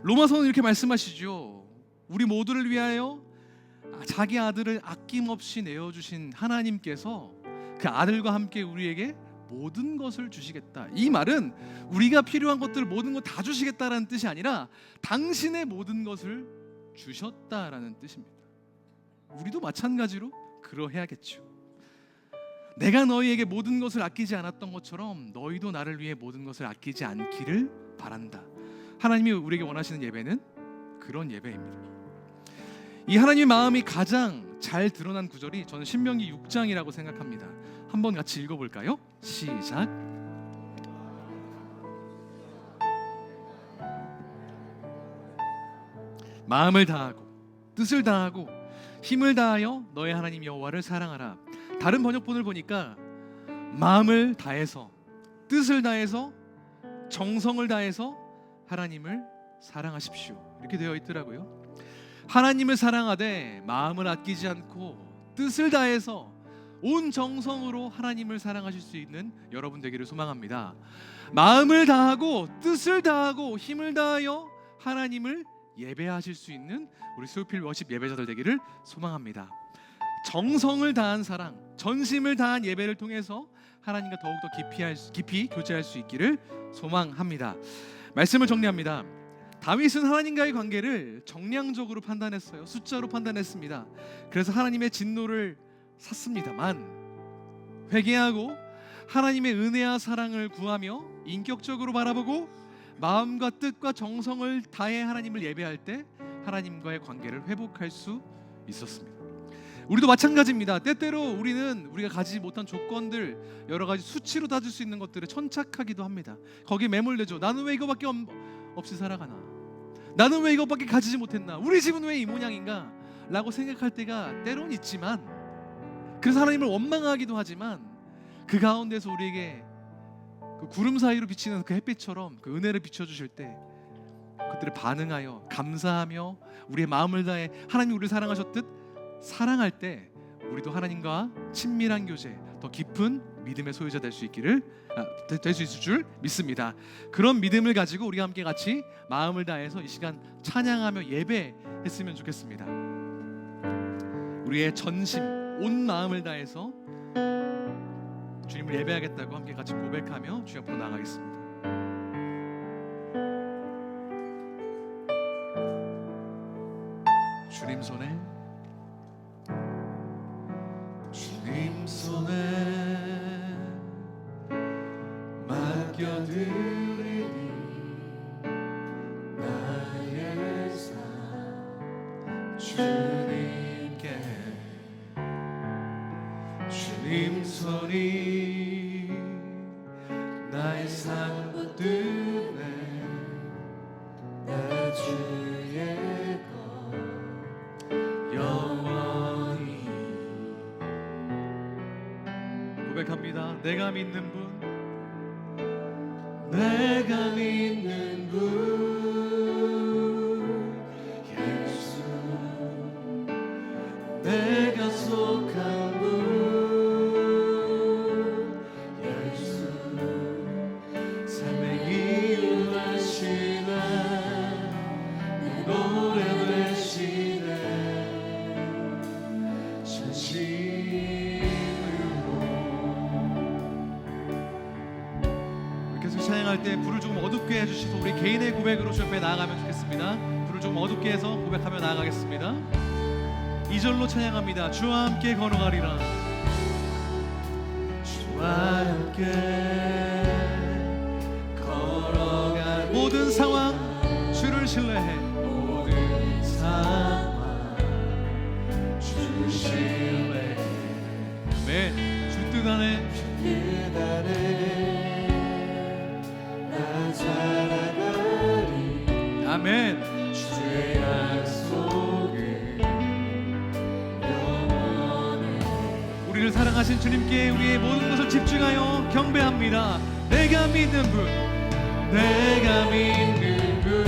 로마서는 이렇게 말씀하시죠. 우리 모두를 위하여 자기 아들을 아낌없이 내어주신 하나님께서 그 아들과 함께 우리에게 모든 것을 주시겠다. 이 말은 우리가 필요한 것들 모든 것 다 주시겠다라는 뜻이 아니라 당신의 모든 것을 주셨다라는 뜻입니다. 우리도 마찬가지로 그러해야겠죠. 내가 너희에게 모든 것을 아끼지 않았던 것처럼 너희도 나를 위해 모든 것을 아끼지 않기를 바란다. 하나님이 우리에게 원하시는 예배는 그런 예배입니다. 이 하나님의 마음이 가장 잘 드러난 구절이 저는 신명기 6장이라고 생각합니다. 한번 같이 읽어볼까요? 시작. 마음을 다하고 뜻을 다하고 힘을 다하여 너의 하나님 여호와를 사랑하라. 다른 번역본을 보니까 마음을 다해서 뜻을 다해서 정성을 다해서 하나님을 사랑하십시오. 이렇게 되어 있더라고요. 하나님을 사랑하되 마음을 아끼지 않고 뜻을 다해서 온 정성으로 하나님을 사랑하실 수 있는 여러분 되기를 소망합니다. 마음을 다하고 뜻을 다하고 힘을 다하여 하나님을 예배하실 수 있는 우리 소유필 워십 예배자들 되기를 소망합니다. 정성을 다한 사랑, 전심을 다한 예배를 통해서 하나님과 더욱더 깊이 교제할 수 있기를 소망합니다. 말씀을 정리합니다. 다윗은 하나님과의 관계를 정량적으로 판단했어요. 숫자로 판단했습니다. 그래서 하나님의 진노를 샀습니다만 회개하고 하나님의 은혜와 사랑을 구하며 인격적으로 바라보고 마음과 뜻과 정성을 다해 하나님을 예배할 때 하나님과의 관계를 회복할 수 있었습니다. 우리도 마찬가지입니다. 때때로 우리는 우리가 가지지 못한 조건들, 여러 가지 수치로 따질 수 있는 것들에 천착하기도 합니다. 거기에 매몰되죠. 나는 왜 이거밖에 없이 살아가나? 나는 왜 이것밖에 가지지 못했나? 우리 집은 왜 이 모양인가? 라고 생각할 때가 때론 있지만, 그래서 하나님을 원망하기도 하지만 그 가운데서 우리에게 그 구름 사이로 비치는 그 햇빛처럼 그 은혜를 비춰주실 때 그들을 반응하여 감사하며 우리의 마음을 다해 하나님이 우리를 사랑하셨듯 사랑할 때 우리도 하나님과 친밀한 교제, 더 깊은 믿음의 소유자 될 수 있을 줄 믿습니다. 그런 믿음을 가지고 우리가 함께 같이 마음을 다해서 이 시간 찬양하며 예배했으면 좋겠습니다. 우리의 전심, 온 마음을 다해서 주님을 예배하겠다고 함께 같이 고백하며 주 앞으로 나아가겠습니다. 주님 손에 맡겨드리니 나의 삶 주님께 주님 손이 나의 삶 붙드네 나 주의 것 영원히 고백합니다. 내가 믿는 분, 내가 믿는 분 예수 내가 속한 분 예수 삶의 이유 하시네 내 노래 되시네 찬양할 때 불을 조금 어둡게 해주셔서 우리 개인의 고백으로 주 옆에 나아가면 좋겠습니다. 불을 조금 어둡게 해서 고백하며 나아가겠습니다. 2절로 찬양합니다. 주와 함께 걸어가리라. 주와 함께 걸어가리라. 모든 상황 주를 신뢰해. 모든 상황 주 신뢰해. 아멘. 주 뜻 안에 뜻 안에 살아가리. 아멘. 주의 약속은 영원해. 우리를 사랑하신 주님께 우리의 모든 것을 집중하여 경배합니다. 내가 믿는 분, 내가 믿는 분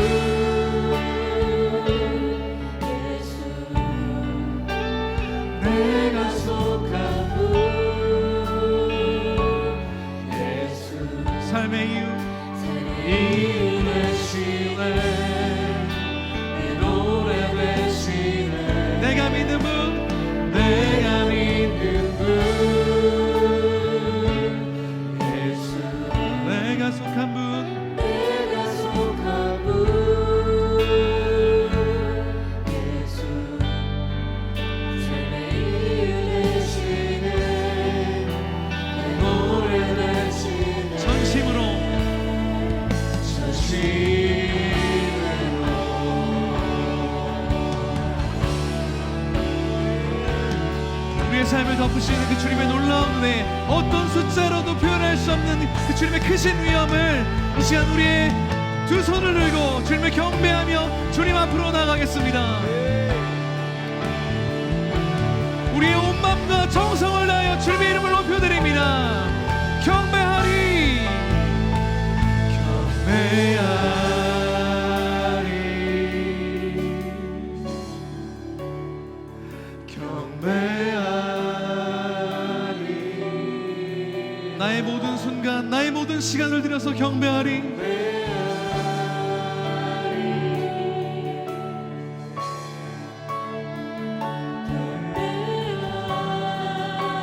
예수 내가 속한 분 예수 삶의 이유 되시네 내 노래 되시네 내가 믿는 분, 내가 믿는 분 우리의 삶을 덮으시는 그 주님의 놀라운 은혜, 어떤 숫자로도 표현할 수 없는 그 주님의 크신 위엄을 이 시간 우리의 두 손을 들고 주님을 경배하며 주님 앞으로 나가겠습니다. 우리의 온 마음과 정성을 다하여 주님의 이름을 높여드립니다. 경배하리, 경배하리. 나의 모든 순간, 나의 모든 시간을 들여서 경배하리.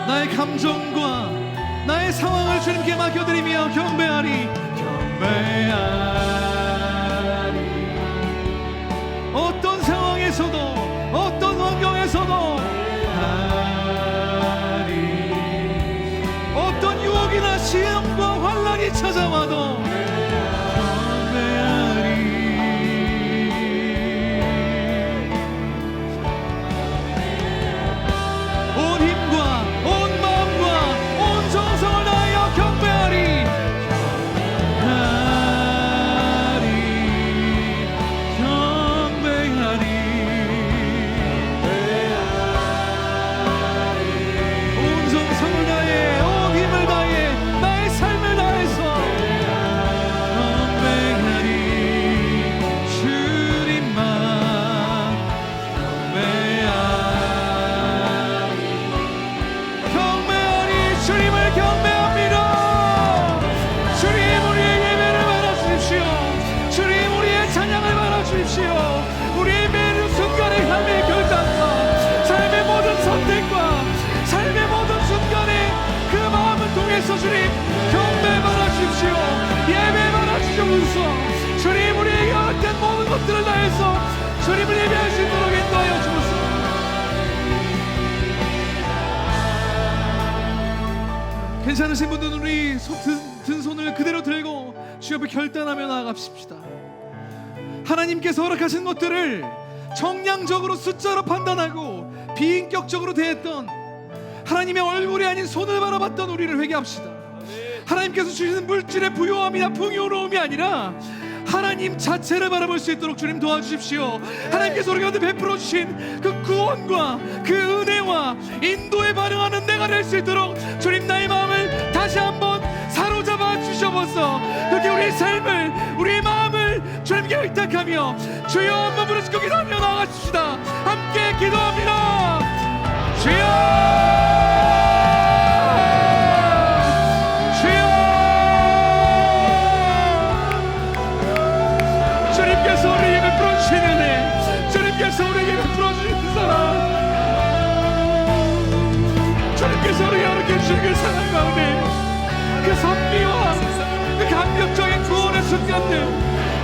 나의 감정과 나의 상황을 주님께 맡겨드리며 경배하리, 경배하리. 어떤 상황에서도 어떤 환경에서도 어떤 유혹이나 시험과 환난이 찾아와도 주님 경배 받아주십시오. 예배 받아주시옵소서. 주님 우리에게 허락된 모든 것들을 다해서 주님을 예배할 수 있도록 인도하여 주옵소서. 괜찮으신 분들은 우리 든 손을 그대로 들고 주 옆에 결단하며 나아갑시다. 하나님께서 허락하신 것들을 정량적으로 숫자로 판단하고 비인격적으로 대했던 하나님의 얼굴이 아닌 손을 바라봤던 우리를 회개합시다. 하나님께서 주시는 물질의 부요함이나 풍요로움이 아니라 하나님 자체를 바라볼 수 있도록 주님 도와주십시오. 하나님께서 우리 가운데 베풀어 주신 그 구원과 그 은혜와 인도에 반응하는 내가 될 수 있도록 주님 나의 마음을 다시 한번 사로잡아 주셔서 그렇게 우리의 삶을 우리의 마음을 주님께 의탁하며 주여 한번 부르시고 기도하며 나아가십시다. 함께 기도합니다. 주여 우리에게 베풀어주신 사랑, 주님께서 우리에게 허락해주신 그 사랑 가운데 그 선미와 그 감격적인 구원의 순간들,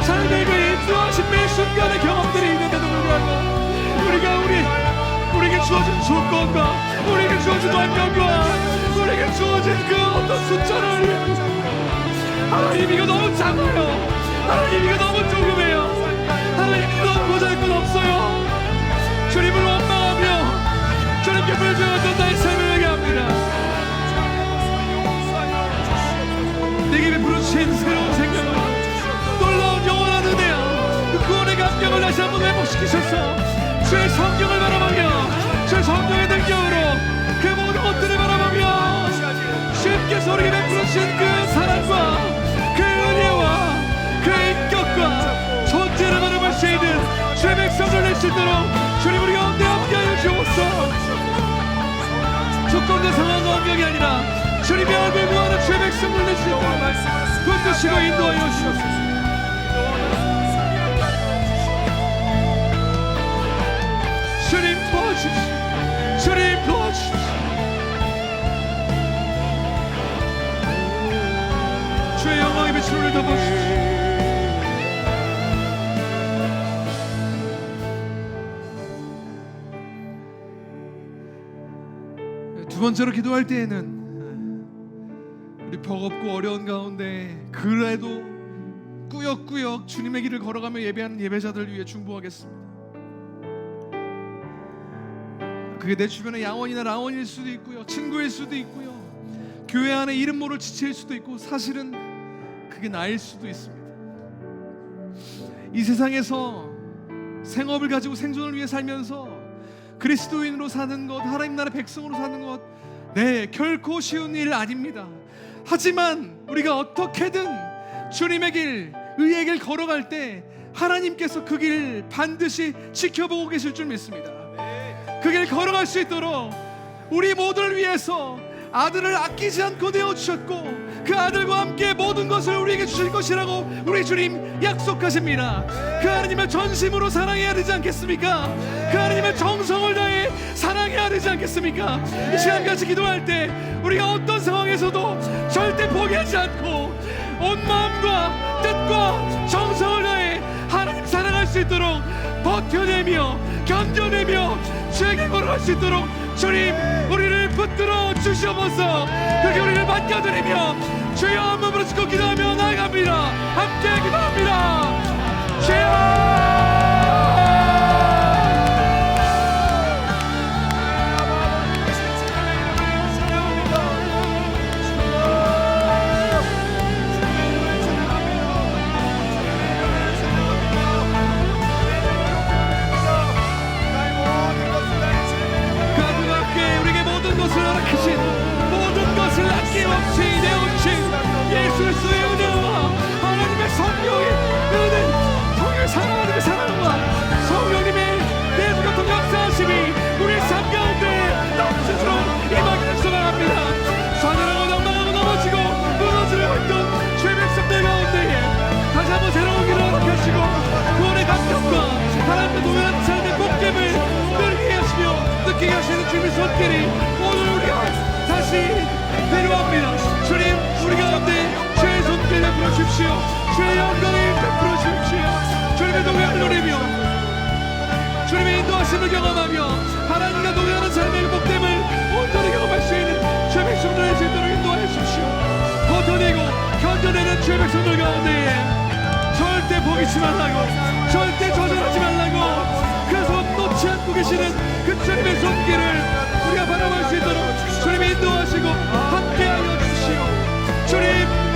삶의 그 인도하신 매 순간의 경험들이 있는데도 불구하고 우리에게 주어진 조건과 우리에게 주어진 환경과 우리에게 주어진 그 어떤 숫자를 하나님 이거 너무 작아요. 하나님 이거 너무 조금해요. 하나님 이거 보잘것 없어요. 주님을 원망하며 주님께 불평했던 나의 삶을 회개합니다. 내게 베풀어주신 새로운 생명과 놀라운 영원한 은혜와 그 구원의 감격을 다시 한번 회복시키셔서 주의 성경을 바라보며 주의 성경의 능력으로 그 모든 것들을 바라보며 주님께서 우리에게 베풀어주신 그 사랑과 그 은혜와 그 인격과 존재를 바라볼 수 있는 주의 백성을 낼 수 있도록 주님 우리 가운데 함께하여 주옵소서. 조건과 상황과 환경이 아니라 주님의 얼굴 구하는 주의 백성을 낼 수 있도록 붙드시고 인도하여 주옵소서. 주님 도와주십시오. 주님 도와주십시오. 주의 영광의 빛으로 우리를 덮어주십시오. 두 번째로 기도할 때에는 우리 버겁고 어려운 가운데 그래도 꾸역꾸역 주님의 길을 걸어가며 예배하는 예배자들을 위해 중보하겠습니다. 그게 내 주변의 양원이나 라원일 수도 있고요, 친구일 수도 있고요, 교회 안에 이름 모를 지체일 수도 있고, 사실은 그게 나일 수도 있습니다. 이 세상에서 생업을 가지고 생존을 위해 살면서 그리스도인으로 사는 것, 하나님 나라 백성으로 사는 것, 네, 결코 쉬운 일 아닙니다. 하지만 우리가 어떻게든 주님의 길, 의의 길 걸어갈 때 하나님께서 그 길 반드시 지켜보고 계실 줄 믿습니다. 그 길 걸어갈 수 있도록 우리 모두를 위해서 아들을 아끼지 않고 내어주셨고, 그 아들과 함께 모든 것을 우리에게 주실 것이라고 우리 주님 약속하십니다. 그 하나님을 전심으로 사랑해야 되지 않겠습니까? 그 하나님을 정성을 다해 사랑해야 되지 않겠습니까? 이 시간같이 기도할 때 우리가 어떤 상황에서도 절대 포기하지 않고 온 마음과 뜻과 정성을 다해 하나님 사랑할 수 있도록 버텨내며 견뎌내며 주에게 걸어갈 수 있도록 주님 우리를 붙들어 주시옵소서. 그렇게 우리를 맡겨드리며 주여 한 몸으로 짓고 기도하며 나아갑니다. 함께 기도합니다. 주여, 모든 것을 아낌없이 내어주신 예수 그리스도의 은혜와 하나님의 성령의 은혜, 성령의 사랑하는 사랑과 성령님의 내주가 동역사하심이 우리 삶 가운데 넘치도록 임하기를 소망합니다. 좌절하고 낭망하고 넘어지고 무너지고 있던 주의 백성들 가운데에 다시 한번 새로운 길을 허락하시고 구원의 감격과 하나님의 동일한 삶의 복됨을 누리게 하시며 느끼게 하시는 주님의 손길이 오늘 우리가 다시 내려옵니다. 주님 우리 가운데 주의 손길 베풀어 주십시오. 주의 영광을 베풀어 주십시오. 주님의 동행을 누리며 주님의 인도하심을 경험하며 하나님과 동행하는 삶의 복됨을 온전히 경험할 수 있는 주의 백성들을 제대로 인도하여 주십시오. 버텨내고 견뎌내는 주의 백성들 가운데에 절대 포기치 말라고, 절대 좌절하지 말라고, 그 손 놓지 않고 계시는 그 주님의 손길을 우리가 바라볼 수 있도록 주님이 인도하시고 함께하여 주시고, 주님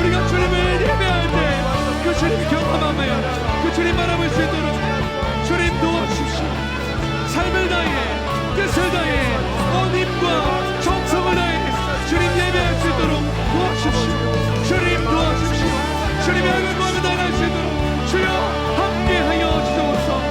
우리가 주님을 예배할 때 그 주님 경험하며 그 주님 바라볼 수 있도록 주님 도와주십시오. 삶을 다해 뜻을 다해 온 힘과 정성을 다해 주님 예배할 수 있도록 도와주십시오. 주님 도와주십시오. 주님의 얼굴 보며 나아갈 수 있도록 주여 함께하여 주옵소서.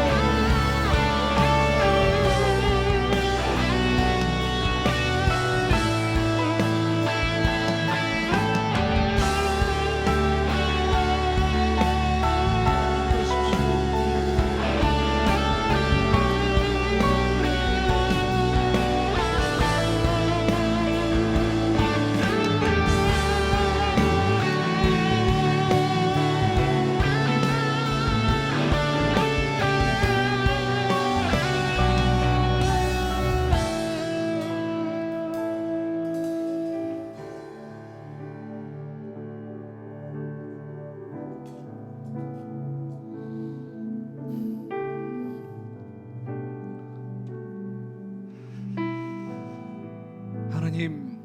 하나님,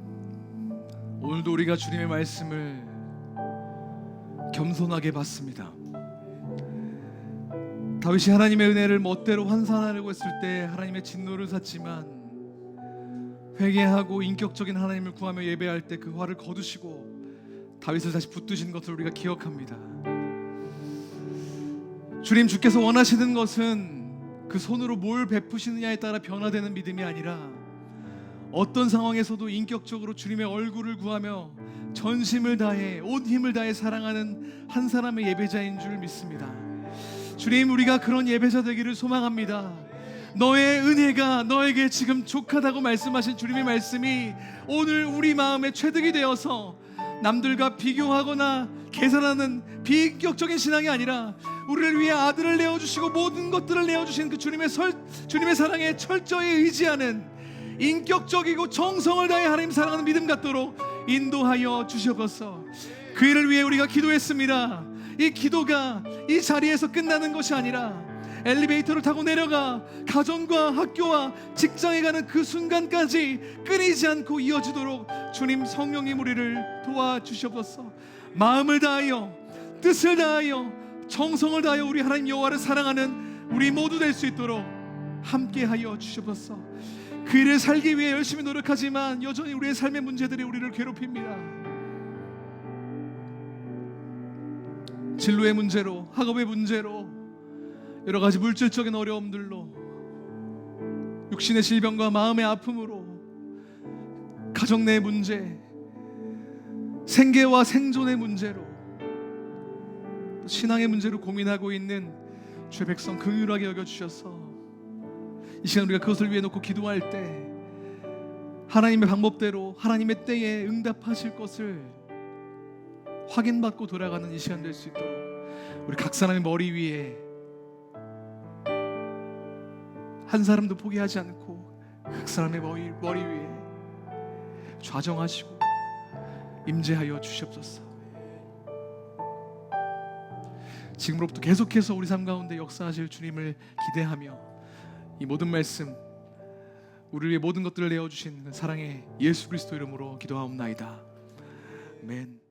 오늘도 우리가 주님의 말씀을 겸손하게 받습니다. 다윗이 하나님의 은혜를 멋대로 환산하려고 했을 때 하나님의 진노를 샀지만 회개하고 인격적인 하나님을 구하며 예배할 때 그 화를 거두시고 다윗을 다시 붙드신 것을 우리가 기억합니다. 주님, 주께서 원하시는 것은 그 손으로 뭘 베푸시느냐에 따라 변화되는 믿음이 아니라 어떤 상황에서도 인격적으로 주님의 얼굴을 구하며 전심을 다해 온 힘을 다해 사랑하는 한 사람의 예배자인 줄 믿습니다. 주님, 우리가 그런 예배자 되기를 소망합니다. 너의 은혜가 너에게 지금 족하다고 말씀하신 주님의 말씀이 오늘 우리 마음에 체득이 되어서 남들과 비교하거나 계산하는 비인격적인 신앙이 아니라 우리를 위해 아들을 내어주시고 모든 것들을 내어주신 그 주님의 사랑에 철저히 의지하는 인격적이고 정성을 다해 하나님 사랑하는 믿음 갖도록 인도하여 주시옵소서. 그 일을 위해 우리가 기도했습니다. 이 기도가 이 자리에서 끝나는 것이 아니라 엘리베이터를 타고 내려가 가정과 학교와 직장에 가는 그 순간까지 끊이지 않고 이어지도록 주님 성령님 우리를 도와주시옵소서. 마음을 다하여 뜻을 다하여 정성을 다하여 우리 하나님 여호와를 사랑하는 우리 모두 될 수 있도록 함께하여 주시옵소서. 그 일을 살기 위해 열심히 노력하지만 여전히 우리의 삶의 문제들이 우리를 괴롭힙니다. 진로의 문제로, 학업의 문제로, 여러 가지 물질적인 어려움들로, 육신의 질병과 마음의 아픔으로, 가정 내 문제, 생계와 생존의 문제로, 신앙의 문제로 고민하고 있는 주의 백성 긍휼하게 여겨주셔서 이 시간 우리가 그것을 위해 놓고 기도할 때 하나님의 방법대로 하나님의 때에 응답하실 것을 확인받고 돌아가는 이 시간 될 수 있도록 우리 각 사람의 머리 위에 한 사람도 포기하지 않고 각 사람의 머리 위에 좌정하시고 임재하여 주시옵소서. 지금으로부터 계속해서 우리 삶 가운데 역사하실 주님을 기대하며 이 모든 말씀 우리를 위해 모든 것들을 내어주신 사랑의 예수 그리스도 이름으로 기도하옵나이다. 아멘.